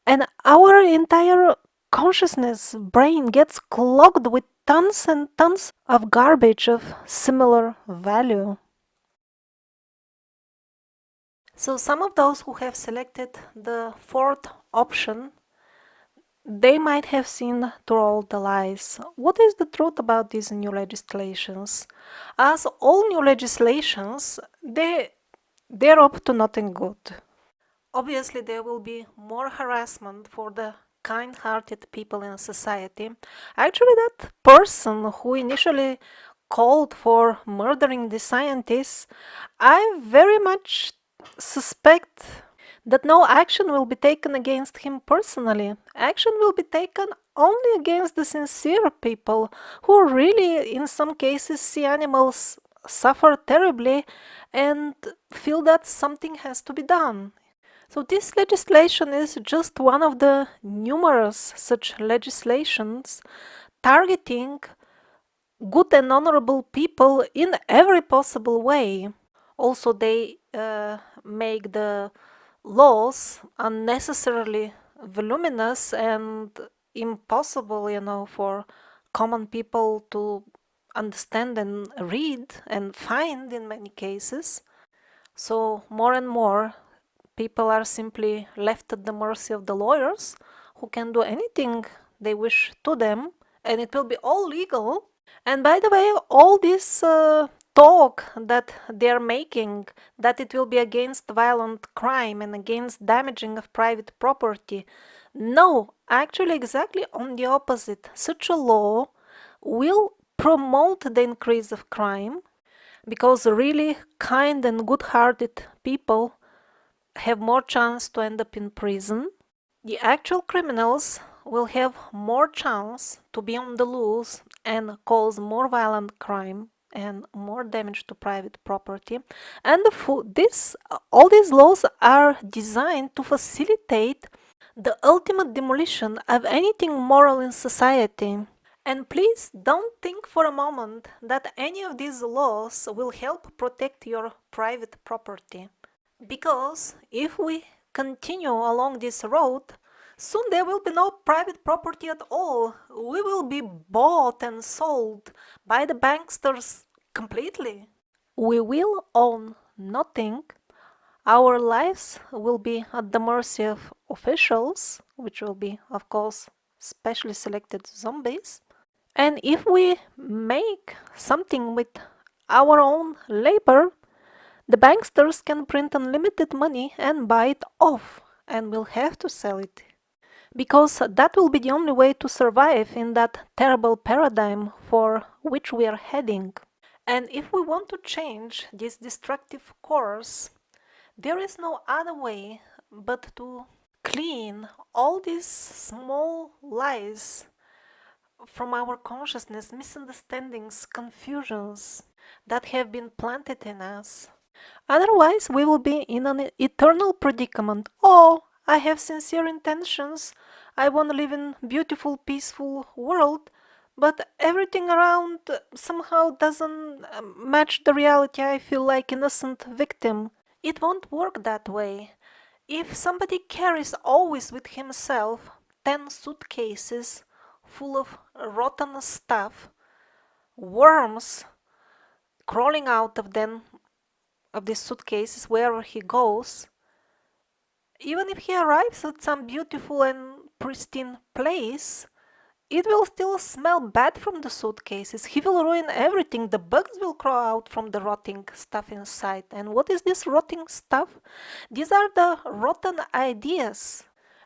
And our entire consciousness, brain gets clogged with tons and tons of garbage of similar value. So some of those who have selected the fourth option, they might have seen through all the lies. What is the truth about these new legislations? As all new legislations, they're up to nothing good. Obviously, there will be more harassment for the kind-hearted people in society. Actually, that person who initially called for murdering the scientists, I very much suspect that no action will be taken against him personally. Action will be taken only against the sincere people who really, in some cases, see animals suffer terribly and feel that something has to be done. So this legislation is just one of the numerous such legislations targeting good and honorable people in every possible way. Also, they make the laws unnecessarily voluminous and impossible, for common people to understand and read and find in many cases. So more and more people are simply left at the mercy of the lawyers, who can do anything they wish to them, and it will be all legal. And by the way, all this talk that they're making, that it will be against violent crime and against damaging of private property, no, actually exactly on the opposite. Such a law will promote the increase of crime, because really kind and good-hearted people have more chance to end up in prison. The actual criminals will have more chance to be on the loose and cause more violent crime and more damage to private property. And all these laws are designed to facilitate the ultimate demolition of anything moral in society. And please don't think for a moment that any of these laws will help protect your private property. Because if we continue along this road, soon there will be no private property at all. We will be bought and sold by the banksters completely. We will own nothing. Our lives will be at the mercy of officials, which will be, of course, specially selected zombies. And if we make something with our own labor, the banksters can print unlimited money and buy it off, and we'll have to sell it. Because that will be the only way to survive in that terrible paradigm for which we are heading. And if we want to change this destructive course, there is no other way but to clean all these small lies from our consciousness, misunderstandings, confusions that have been planted in us. Otherwise, we will be in an eternal predicament. Oh, I have sincere intentions. I want to live in beautiful, peaceful world, but everything around somehow doesn't match the reality. I feel like innocent victim. It won't work that way. If somebody carries always with himself 10 suitcases full of rotten stuff, worms crawling out of them, of these suitcases wherever he goes, even if he arrives at some beautiful and pristine place, it will still smell bad from the suitcases. He will ruin everything. The bugs will crawl out from the rotting stuff inside. And what is this rotting stuff? These are the rotten ideas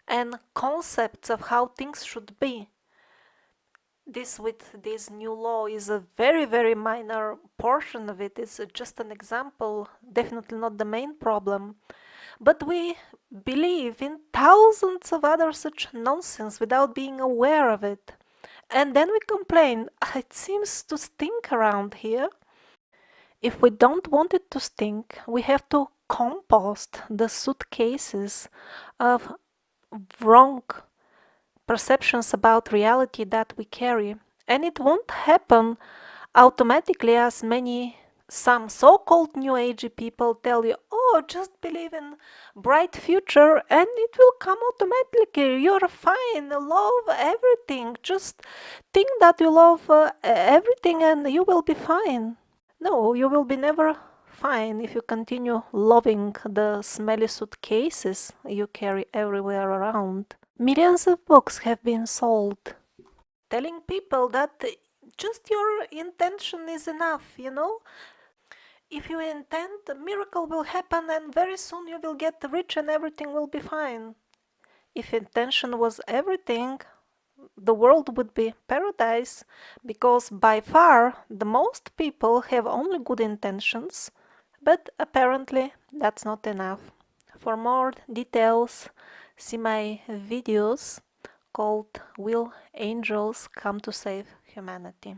and concepts of how things should be. This with this new law is a very, very minor portion of it. It's just an example, definitely not the main problem. But we believe in thousands of other such nonsense without being aware of it. And then we complain, it seems to stink around here. If we don't want it to stink, we have to compost the suitcases of wrong perceptions about reality that we carry. And it won't happen automatically, as some so-called new agey people tell you, oh, just believe in bright future and it will come automatically. You're fine, love everything. Just think that you love everything and you will be fine. No, you will be never fine if you continue loving the smelly suitcases you carry everywhere around. Millions of books have been sold telling people that just your intention is enough, you know? If you intend, a miracle will happen and very soon you will get rich and everything will be fine. If intention was everything, the world would be paradise, because by far the most people have only good intentions, but apparently that's not enough. For more details, see my videos called Will Angels Come to Save Humanity?